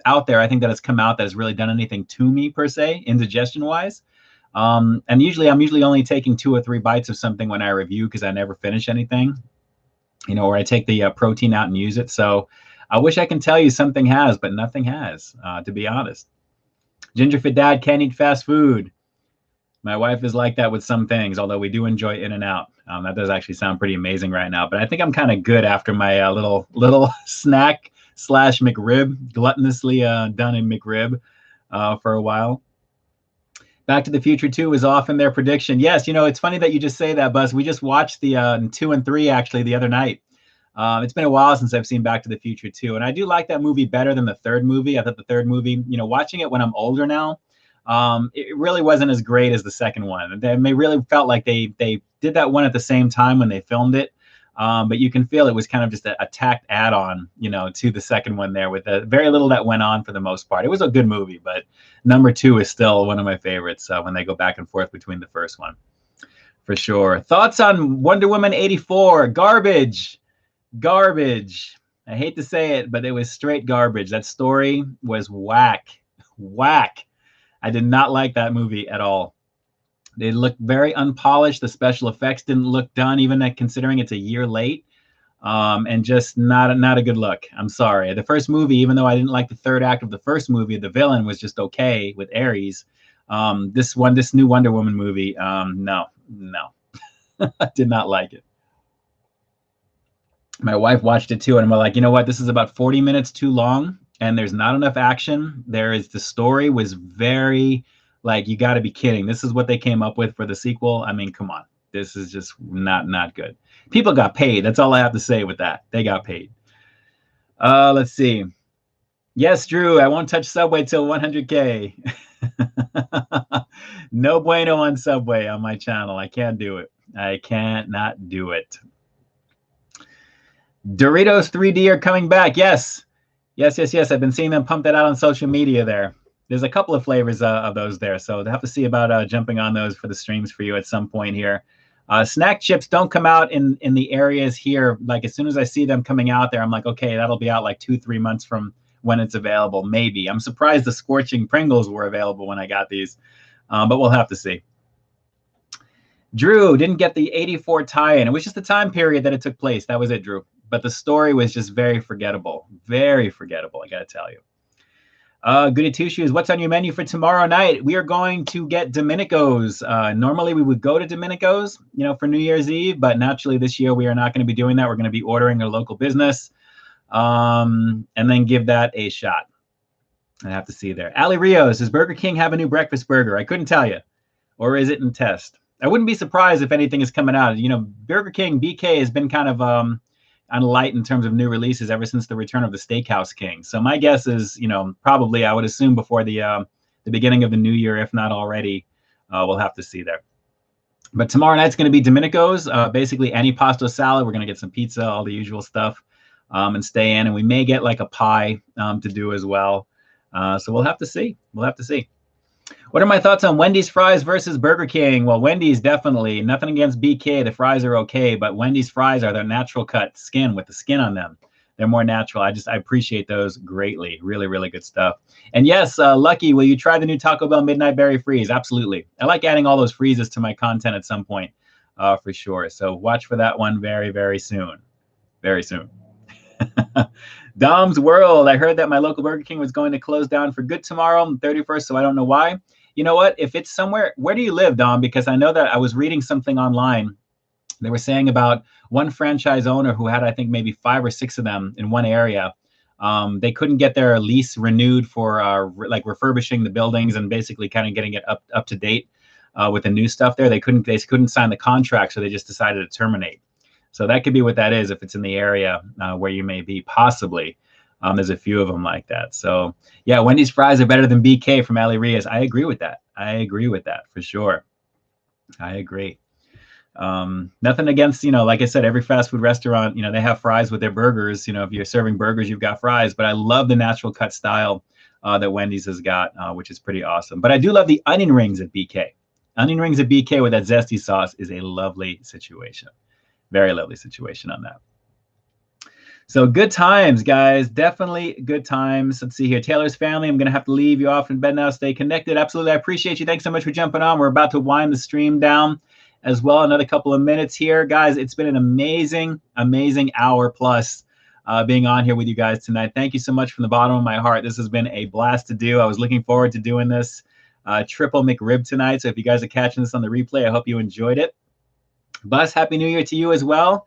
out there, I think, that has come out that has really done anything to me per se, indigestion-wise. And I'm usually only taking 2 or 3 bites of something when I review because I never finish anything, or I take the protein out and use it. So I wish I can tell you something has, but nothing has, to be honest. Ginger Fit Dad can't eat fast food. My wife is like that with some things, although we do enjoy In-N-Out. That does actually sound pretty amazing right now. But I think I'm kind of good after my little snack / McRib, gluttonously done in McRib for a while. Back to the Future 2 is off in their prediction. Yes, it's funny that you just say that, Buzz. We just watched the 2 and 3 actually the other night. It's been a while since I've seen Back to the Future 2, and I do like that movie better than the third movie. I thought the third movie, watching it when I'm older now, it really wasn't as great as the second one. They really felt like they did that one at the same time when they filmed it. But you can feel it was kind of just a tacked add-on, to the second one there, with very little that went on for the most part. It was a good movie, but number 2 is still one of my favorites when they go back and forth between the first one, for sure. Thoughts on Wonder Woman 84? Garbage. I hate to say it, but it was straight garbage. That story was whack. I did not like that movie at all. They looked very unpolished. The special effects didn't look done, even considering it's a year late. And just not a good look. I'm sorry. The first movie, even though I didn't like the third act of the first movie, the villain was just okay with Ares. This new Wonder Woman movie, no. I did not like it. My wife watched it too, and we're like, you know what? This is about 40 minutes too long, and there's not enough action. The story was very, like, you got to be kidding. This is what they came up with for the sequel. I mean, come on. This is just not good. People got paid. That's all I have to say with that. They got paid. Let's see. Yes, Drew, I won't touch Subway till 100K. No bueno on Subway on my channel. I can't do it. I can't not do it. Doritos 3D are coming back. Yes. Yes. I've been seeing them pump that out on social media there. There's a couple of flavors of those there. So we'll have to see about jumping on those for the streams for you at some point here. Snack chips don't come out in the areas here. Like as soon as I see them coming out there, I'm like, okay, that'll be out like 2-3 months from when it's available. Maybe. I'm surprised the scorching Pringles were available when I got these, but we'll have to see. Drew didn't get the 84 tie-in. It was just the time period that it took place. That was it, Drew. But the story was just very forgettable. Very forgettable, I got to tell you. Goody Two Shoes, what's on your menu for tomorrow night? We are going to get Domenico's. Normally we would go to Domenico's, for New Year's Eve, but naturally this year we are not going to be doing that. We're going to be ordering a local business, and then give that a shot. I have to see there. Ali Rios, does Burger King have a new breakfast burger? I couldn't tell you. Or is it in test? I wouldn't be surprised if anything is coming out. Burger King, BK, has been kind of on light in terms of new releases ever since the return of the Steakhouse King. So my guess is, probably I would assume before the beginning of the new year, if not already. We'll have to see there. But tomorrow night's going to be Domenico's. Basically, antipasto salad. We're going to get some pizza, all the usual stuff, and stay in. And we may get like a pie to do as well. So we'll have to see. We'll have to see. What are my thoughts on Wendy's fries versus Burger King? Well, Wendy's definitely. Nothing against BK. The fries are okay, but Wendy's fries are their natural cut skin with the skin on them. They're more natural. I appreciate those greatly. Really, really good stuff. And yes, Lucky, will you try the new Taco Bell Midnight Berry Freeze? Absolutely. I like adding all those freezes to my content at some point, for sure. So watch for that one very, very soon. Very soon. Dom's World. I heard that my local Burger King was going to close down for good tomorrow, 31st, so I don't know why. You know what? If it's somewhere, where do you live, Dom? Because I know that I was reading something online. They were saying about one franchise owner who had, I think, maybe 5 or 6 of them in one area. They couldn't get their lease renewed for like refurbishing the buildings and basically kind of getting it up to date with the new stuff there. They couldn't sign the contract, so they just decided to terminate. So that could be what that is if it's in the area where you may be, possibly. There's a few of them like that. So, yeah, Wendy's fries are better than BK from Ali Rios. I agree with that. I agree with that for sure. I agree. Nothing against, like I said, every fast food restaurant, they have fries with their burgers. If you're serving burgers, you've got fries. But I love the natural cut style that Wendy's has got, which is pretty awesome. But I do love the onion rings at BK. Onion rings at BK with that zesty sauce is a lovely situation. Very lovely situation on that. So good times, guys. Definitely good times. Let's see here. Taylor's family, I'm going to have to leave you off in bed now. Stay connected. Absolutely. I appreciate you. Thanks so much for jumping on. We're about to wind the stream down as well. Another couple of minutes here. Guys, it's been an amazing, amazing hour plus being on here with you guys tonight. Thank you so much from the bottom of my heart. This has been a blast to do. I was looking forward to doing this triple McRib tonight. So if you guys are catching this on the replay, I hope you enjoyed it. Bus, Happy New Year to you as well.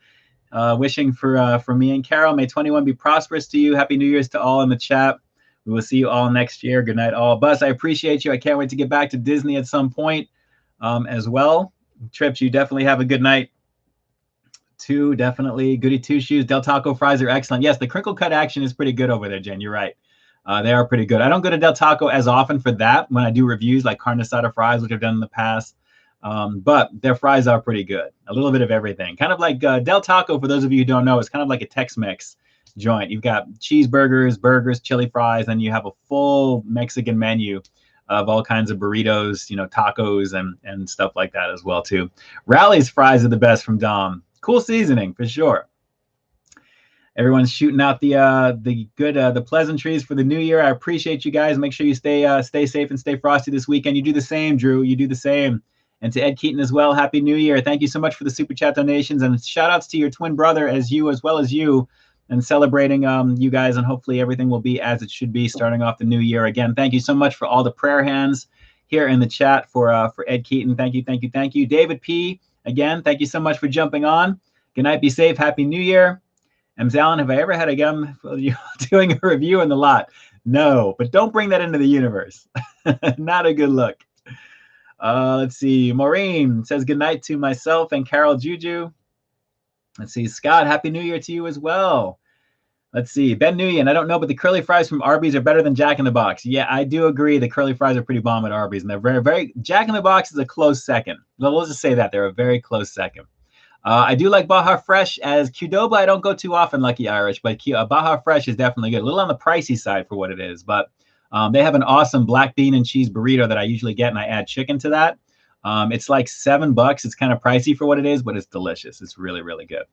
Wishing for me and Carol, may 21 be prosperous to you. Happy New Year's to all in the chat. We will see you all next year. Good night, all. Bus, I appreciate you. I can't wait to get back to Disney at some point as well. Trips, you definitely have a good night. Too, definitely. Goody Two Shoes. Del Taco fries are excellent. Yes, the crinkle cut action is pretty good over there, Jen. You're right. They are pretty good. I don't go to Del Taco as often for that when I do reviews like carne asada fries, which I've done in the past. But their fries are pretty good. A little bit of everything. Kind of like Del Taco, for those of you who don't know, is kind of like a Tex-Mex joint. You've got cheeseburgers, burgers, chili fries, and you have a full Mexican menu of all kinds of burritos, tacos and stuff like that as well too. Rally's fries are the best from Dom. Cool seasoning for sure. Everyone's shooting out the pleasantries for the new year. I appreciate you guys. Make sure you stay safe and stay frosty this weekend. You do the same, Drew. You do the same. And to Ed Keaton as well, Happy New Year. Thank you so much for the Super Chat donations. And shout outs to your twin brother as well as you, and celebrating you guys. And hopefully everything will be as it should be starting off the new year. Again, thank you so much for all the prayer hands here in the chat for Ed Keaton. Thank you, thank you, thank you. David P., again, thank you so much for jumping on. Good night, be safe, Happy New Year. M's Allen, have I ever had a gum doing a review in the lot? No, but don't bring that into the universe. Not a good look. Let's see. Maureen says good night to myself and Carol Juju. Let's see. Scott, Happy New Year to you as well. Let's see. Ben Nguyen, I don't know, but the curly fries from Arby's are better than Jack in the Box. Yeah, I do agree. The curly fries are pretty bomb at Arby's, and they're very, very. Jack in the Box is a close second. We'll just say that they're a very close second. I do like Baja Fresh. As Qdoba, I don't go too often, Lucky Irish, but Baja Fresh is definitely good. A little on the pricey side for what it is, but they have an awesome black bean and cheese burrito that I usually get, and I add chicken to that. It's like $7. It's kind of pricey for what it is, but it's delicious. It's really, really good.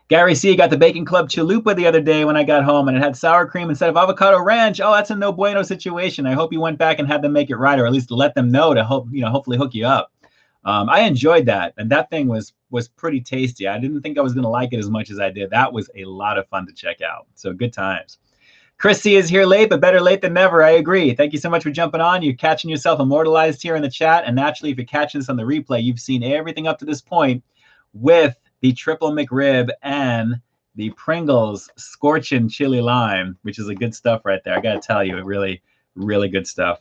Gary C. got the Bacon Club Chalupa the other day when I got home, and it had sour cream instead of avocado ranch. Oh, that's a no bueno situation. I hope you went back and had them make it right, or at least let them know to hopefully hook you up. I enjoyed that, and that thing was pretty tasty. I didn't think I was going to like it as much as I did. That was a lot of fun to check out. So good times. Chris C. is here late, but better late than never. I agree. Thank you so much for jumping on. You're catching yourself immortalized here in the chat, and naturally, if you're catching this on the replay, you've seen everything up to this point with the triple McRib and the Pringles Scorchin' Chili Lime, which is a good stuff right there. I got to tell you, really, really good stuff.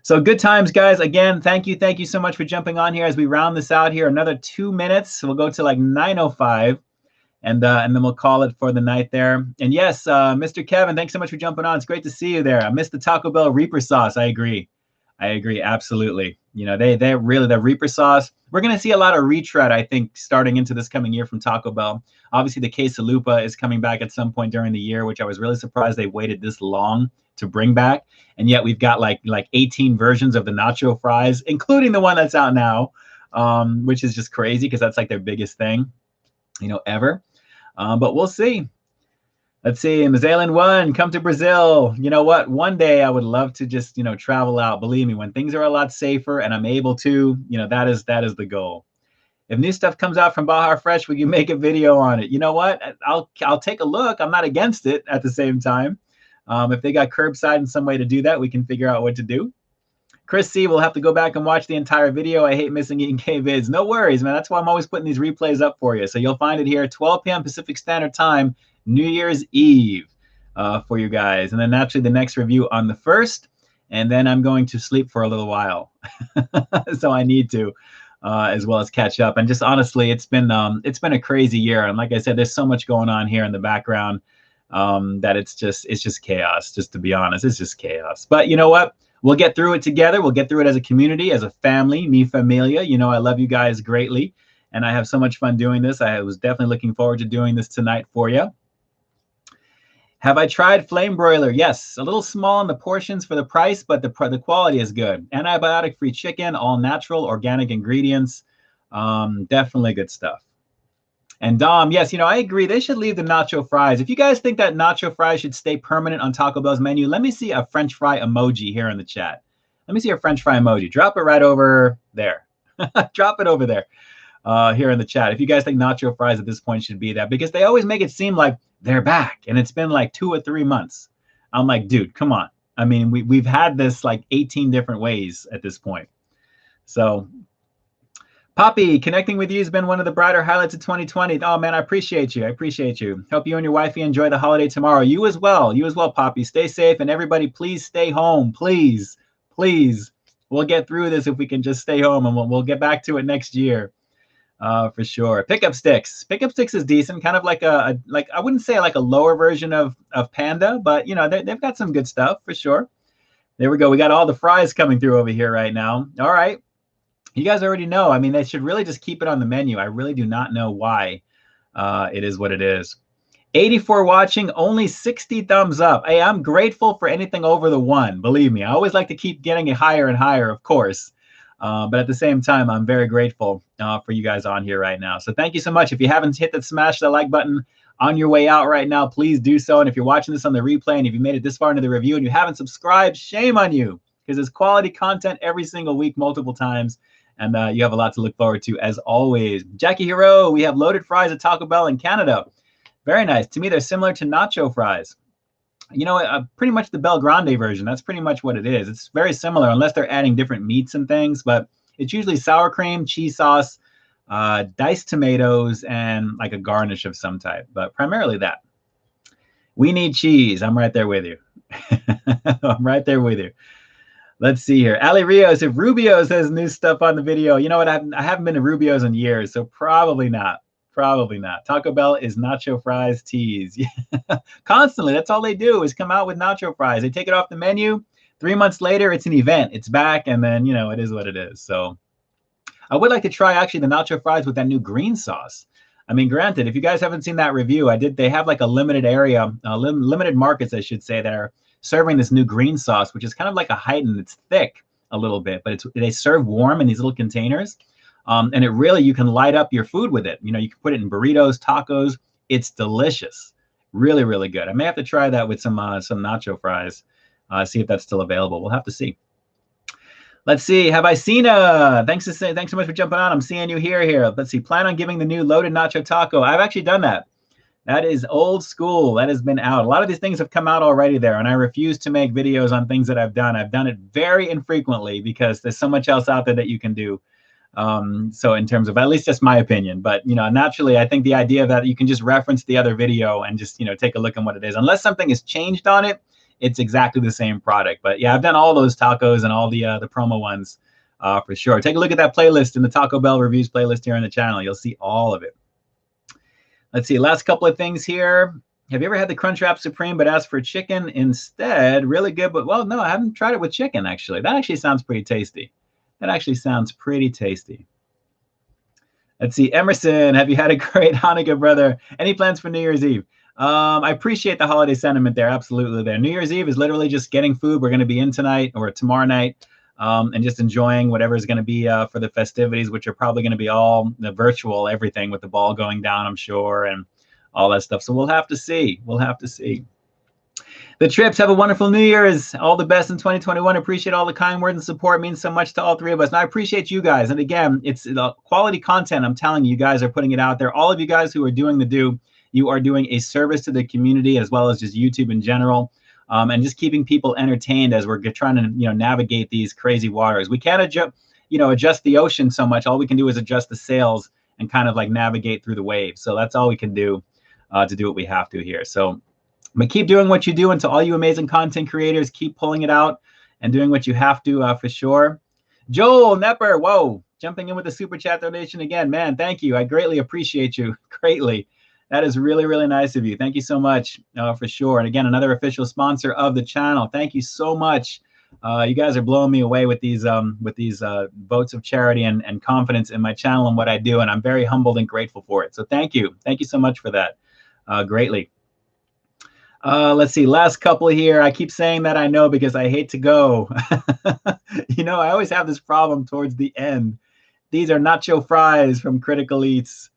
So good times, guys. Again, thank you so much for jumping on here as we round this out here. Another 2 minutes. So we'll go to like 9:05, and then we'll call it for the night there. And yes, Mr. Kevin, thanks so much for jumping on. It's great to see you there. I missed the Taco Bell Reaper sauce. I agree, absolutely. You know, they really, the Reaper sauce. We're going to see a lot of retread, I think, starting into this coming year from Taco Bell. Obviously, the quesalupa is coming back at some point during the year, which I was really surprised they waited this long to bring back. And yet we've got like 18 versions of the nacho fries, including the one that's out now, which is just crazy because that's like their biggest thing, ever. But we'll see. Let's see. Mazalin 1, come to Brazil. You know what? One day I would love to just, travel out. Believe me, when things are a lot safer and I'm able to, that is the goal. If new stuff comes out from Baja Fresh, we can make a video on it. You know what? I'll take a look. I'm not against it at the same time. If they got curbside in some way to do that, we can figure out what to do. Chris C. will have to go back and watch the entire video. I hate missing Eating K vids. No worries, man. That's why I'm always putting these replays up for you. So you'll find it here at 12 p.m. Pacific Standard Time, New Year's Eve for you guys. And then naturally the next review on the 1st. And then I'm going to sleep for a little while. So I need to, as well as catch up. And just honestly, it's been a crazy year. And like I said, there's so much going on here in the background that it's just chaos, just to be honest. It's just chaos. But you know what? We'll get through it together. We'll get through it as a community, as a family, mi familia. I love you guys greatly. And I have so much fun doing this. I was definitely looking forward to doing this tonight for you. Have I tried Flame Broiler? Yes, a little small in the portions for the price, but the quality is good. Antibiotic-free chicken, all natural, organic ingredients. Definitely good stuff. And Dom, yes, I agree. They should leave the nacho fries. If you guys think that nacho fries should stay permanent on Taco Bell's menu, let me see a French fry emoji here in the chat. Let me see a French fry emoji. Drop it right over there. Drop it over there here in the chat. If you guys think nacho fries at this point should be that, because they always make it seem like they're back, and it's been like 2 or 3 months. I'm like, dude, come on. I mean, we've had this like 18 different ways at this point. So Poppy, connecting with you has been one of the brighter highlights of 2020. Oh, man, I appreciate you. Hope you and your wifey enjoy the holiday tomorrow. You as well, Poppy. Stay safe, and everybody, please stay home. Please. We'll get through this if we can just stay home, and we'll get back to it next year for sure. Pickup Sticks. Pickup Sticks is decent, kind of like I wouldn't say like a lower version of Panda, but, they've got some good stuff for sure. There we go. We got all the fries coming through over here right now. All right. You guys already know. I mean, they should really just keep it on the menu. I really do not know why it is what it is. 84 watching, only 60 thumbs up. Hey, I'm grateful for anything over the 1. Believe me, I always like to keep getting it higher and higher, of course. But at the same time, I'm very grateful for you guys on here right now. So thank you so much. If you haven't hit that, smash that like button on your way out right now, please do so. And if you're watching this on the replay and if you made it this far into the review and you haven't subscribed, shame on you, because there's quality content every single week, multiple times. And you have a lot to look forward to, as always. Jackie Hero, we have loaded fries at Taco Bell in Canada. Very nice. To me, they're similar to nacho fries. Pretty much the Bel Grande version. That's pretty much what it is. It's very similar, unless they're adding different meats and things. But it's usually sour cream, cheese sauce, diced tomatoes, and like a garnish of some type. But primarily that. We need cheese. I'm right there with you. I'm right there with you. Let's see here. Ali Rios, if Rubio's has new stuff on the video, you know what? I haven't been to Rubio's in years, so probably not. Probably not. Taco Bell is nacho fries tease. Constantly. That's all they do is come out with nacho fries. They take it off the menu. 3 months later, it's an event. It's back, and then, you know, it is what it is. So I would like to try actually the nacho fries with that new green sauce. I mean, granted, if you guys haven't seen that review, they have like a limited area, limited markets, I should say, that are serving this new green sauce, which is kind of like a heightened, it's thick a little bit, but they serve warm in these little containers. And it really, you can light up your food with it. You know, you can put it in burritos, tacos. It's delicious. Really, really good. I may have to try that with some nacho fries, see if that's still available. We'll have to see. Let's see. Have I seen thanks so much for jumping on. I'm seeing you here. Let's see. Plan on giving the new loaded nacho taco. I've actually done that. That is old school. That has been out. A lot of these things have come out already there, and I refuse to make videos on things that I've done. I've done it very infrequently because there's so much else out there that you can do. So in terms of, at least just my opinion, but, you know, naturally, I think the idea that you can just reference the other video and just, you know, take a look at what it is, unless something is changed on it, it's exactly the same product. But yeah, I've done all those tacos and all the promo ones for sure. Take a look at that playlist in the Taco Bell reviews playlist here on the channel. You'll see all of it. Let's see, last couple of things here. Have you ever had the Crunchwrap Supreme but asked for chicken instead? Really good, but well, no, I haven't tried it with chicken, actually. That actually sounds pretty tasty. Let's see, Emerson, have you had a great Hanukkah, brother? Any plans for New Year's Eve? I appreciate the holiday sentiment there. Absolutely there. New Year's Eve is literally just getting food. We're going to be in tonight or tomorrow night and just enjoying whatever is going to be for the festivities, which are probably going to be all the virtual, everything with the ball going down, I'm sure, and all that stuff. So we'll have to see. The Trips, have a wonderful New Year's. All the best in 2021. Appreciate all the kind words and support. It means so much to all three of us. And I appreciate you guys. And again, it's the quality content. I'm telling you, you guys are putting it out there. All of you guys who are doing the do, you are doing a service to the community as well as just YouTube in general, and just keeping people entertained as we're trying to, you know, navigate these crazy waters. We can't adjust the ocean so much. All we can do is adjust the sails and kind of like navigate through the waves. So that's all we can do to do what we have to here. So, but keep doing what you do, and to all you amazing content creators, keep pulling it out and doing what you have to for sure. Joel Nepper, whoa, jumping in with the super chat donation again. Man, thank you. I greatly appreciate you. Greatly. That is really, really nice of you. Thank you so much for sure. And again, another official sponsor of the channel. Thank you so much. You guys are blowing me away with these votes of charity and confidence in my channel and what I do. And I'm very humbled and grateful for it. So thank you. Thank you so much for that. Greatly. Let's see, last couple here. I keep saying that I know because I hate to go. You know, I always have this problem towards the end. These are nacho fries from Critical Eats.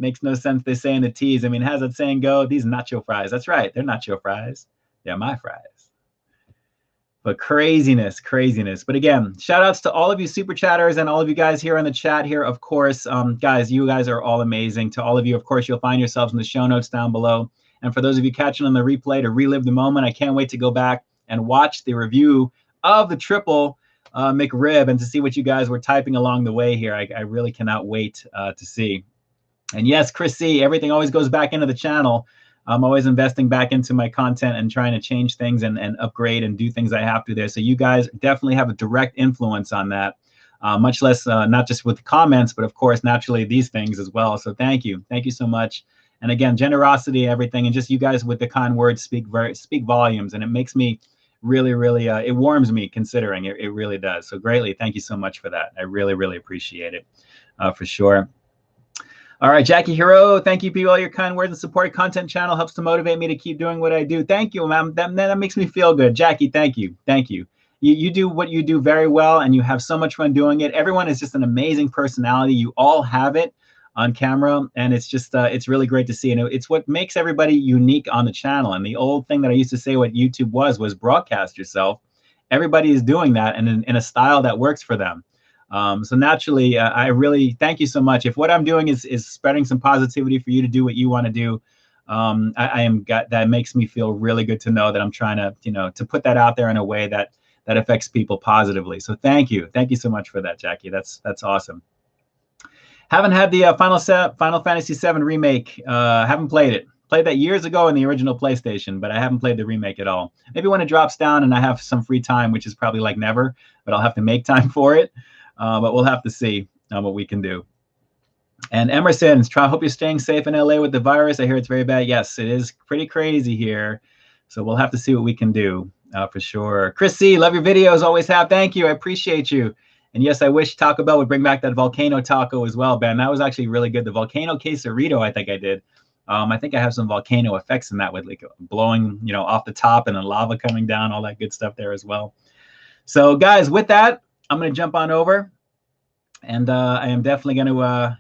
Makes no sense, they say in the tease. I mean, how's that saying go? These nacho fries. That's right. They're nacho fries. They're my fries. But craziness. But again, shout outs to all of you super chatters and all of you guys here on the chat here. Of course, guys, you guys are all amazing. To all of you, of course, you'll find yourselves in the show notes down below. And for those of you catching on the replay to relive the moment, I can't wait to go back and watch the review of the triple McRib and to see what you guys were typing along the way here. I really cannot wait to see. And yes, Chris C, everything always goes back into the channel. I'm always investing back into my content and trying to change things and upgrade and do things I have to there. So you guys definitely have a direct influence on that, much less not just with comments, but of course, naturally these things as well. So thank you. Thank you so much. And again, generosity, everything, and just you guys with the kind words speak volumes. And it makes me really, really, it warms me considering it really does. So greatly, thank you so much for that. I really, really appreciate it for sure. All right, Jackie Hero, thank you, people. All your kind words and support. Content channel helps to motivate me to keep doing what I do. Thank you, ma'am. That makes me feel good. Jackie, thank you. Thank you. You do what you do very well, and you have so much fun doing it. Everyone is just an amazing personality. You all have it on camera, and it's just it's really great to see. And it's what makes everybody unique on the channel. And the old thing that I used to say what YouTube was broadcast yourself. Everybody is doing that, and in a style that works for them. So naturally, I really thank you so much. If what I'm doing is spreading some positivity for you to do what you want to do, that makes me feel really good to know that I'm trying to, to put that out there in a way that affects people positively. So thank you so much for that, Jackie. That's awesome. Haven't had the Final Fantasy VII remake. Haven't played it. Played that years ago in the original PlayStation, but I haven't played the remake at all. Maybe when it drops down and I have some free time, which is probably like never, but I'll have to make time for it. But we'll have to see what we can do. And Emerson, hope you're staying safe in LA with the virus. I hear it's very bad. Yes, it is pretty crazy here. So we'll have to see what we can do for sure. Chris C, love your videos. Always have. Thank you. I appreciate you. And yes, I wish Taco Bell would bring back that volcano taco as well, Ben. That was actually really good. The volcano quesarito, I think I did. I think I have some volcano effects in that with like blowing, off the top and then lava coming down, all that good stuff there as well. So guys, with that, I'm going to jump on over. And I am definitely going to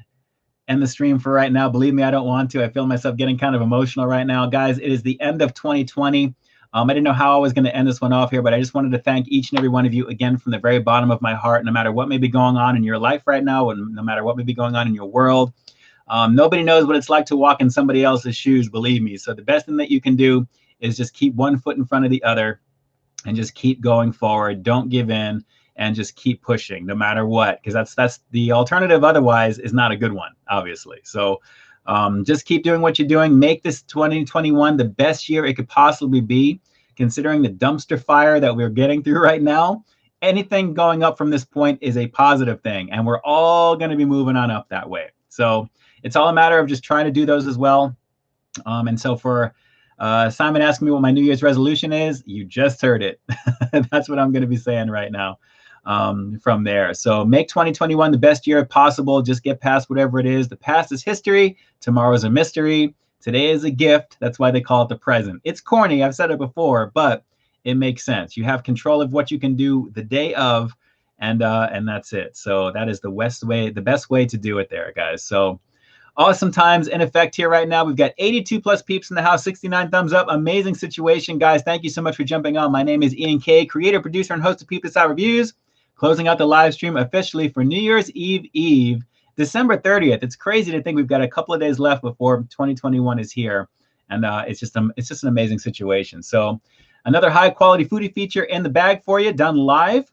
end the stream for right now. Believe me, I don't want to. I feel myself getting kind of emotional right now. Guys, it is the end of 2020. I didn't know how I was going to end this one off here, but I just wanted to thank each and every one of you again from the very bottom of my heart, no matter what may be going on in your life right now, and no matter what may be going on in your world. Nobody knows what it's like to walk in somebody else's shoes, believe me. So the best thing that you can do is just keep one foot in front of the other and just keep going forward. Don't give in and just keep pushing no matter what, because that's the alternative otherwise is not a good one, obviously. So just keep doing what you're doing. Make this 2021 the best year it could possibly be, considering the dumpster fire that we're getting through right now. Anything going up from this point is a positive thing, and we're all going to be moving on up that way. So it's all a matter of just trying to do those as well. And so for Simon asking me what my New Year's resolution is, you just heard it. That's what I'm going to be saying right now. From there. So make 2021 the best year possible. Just get past whatever it is. The past is history. Tomorrow is a mystery. Today is a gift. That's why they call it the present. It's corny. I've said it before, but it makes sense. You have control of what you can do the day of, and that's it. So that is the best way to do it there, guys. So awesome times in effect here right now. We've got 82 plus peeps in the house, 69 thumbs up. Amazing situation, guys. Thank you so much for jumping on. My name is Ian K, creator, producer, and host of Peep This Out Reviews. Closing out the live stream officially for New Year's Eve, December 30th. It's crazy to think we've got a couple of days left before 2021 is here. And it's just an amazing situation. So another high quality foodie feature in the bag for you, done live.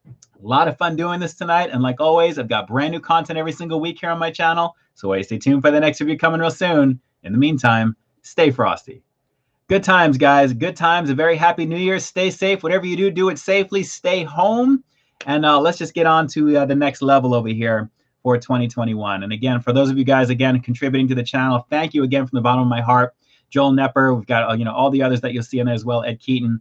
A lot of fun doing this tonight. And like always, I've got brand new content every single week here on my channel. So stay tuned for the next review coming real soon. In the meantime, stay frosty. Good times, guys. Good times. A very happy New Year. Stay safe. Whatever you do, do it safely. Stay home. And let's just get on to the next level over here for 2021. And again, for those of you guys, again, contributing to the channel, thank you again from the bottom of my heart. Joel Nepper, we've got, all the others that you'll see in there as well. Ed Keaton,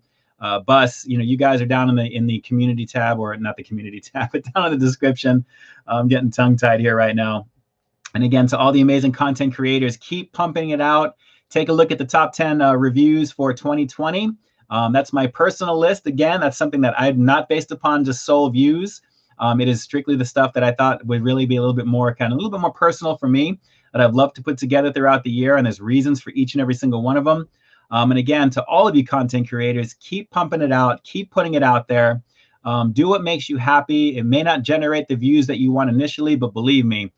Bus, you guys are down in the community tab, or not the community tab, but down in the description. I'm getting tongue tied here right now. And again, to all the amazing content creators, keep pumping it out. Take a look at the top 10 reviews for 2020. That's my personal list. Again, that's something that I'm not based upon just sole views. It is strictly the stuff that I thought would really be a little bit more personal for me, that I've loved to put together throughout the year. And there's reasons for each and every single one of them. And again, to all of you content creators, keep pumping it out, keep putting it out there. Do what makes you happy. It may not generate the views that you want initially, but believe me,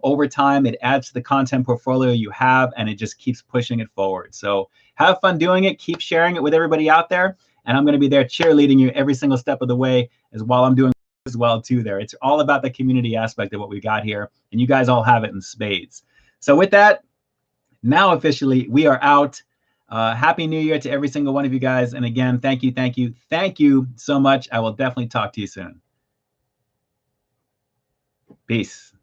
over time, it adds to the content portfolio you have, and it just keeps pushing it forward. So have fun doing it. Keep sharing it with everybody out there. And I'm going to be there cheerleading you every single step of the way while I'm doing as well too there. It's all about the community aspect of what we got here. And you guys all have it in spades. So with that, now officially, we are out. Happy New Year to every single one of you guys. And again, thank you so much. I will definitely talk to you soon. Peace.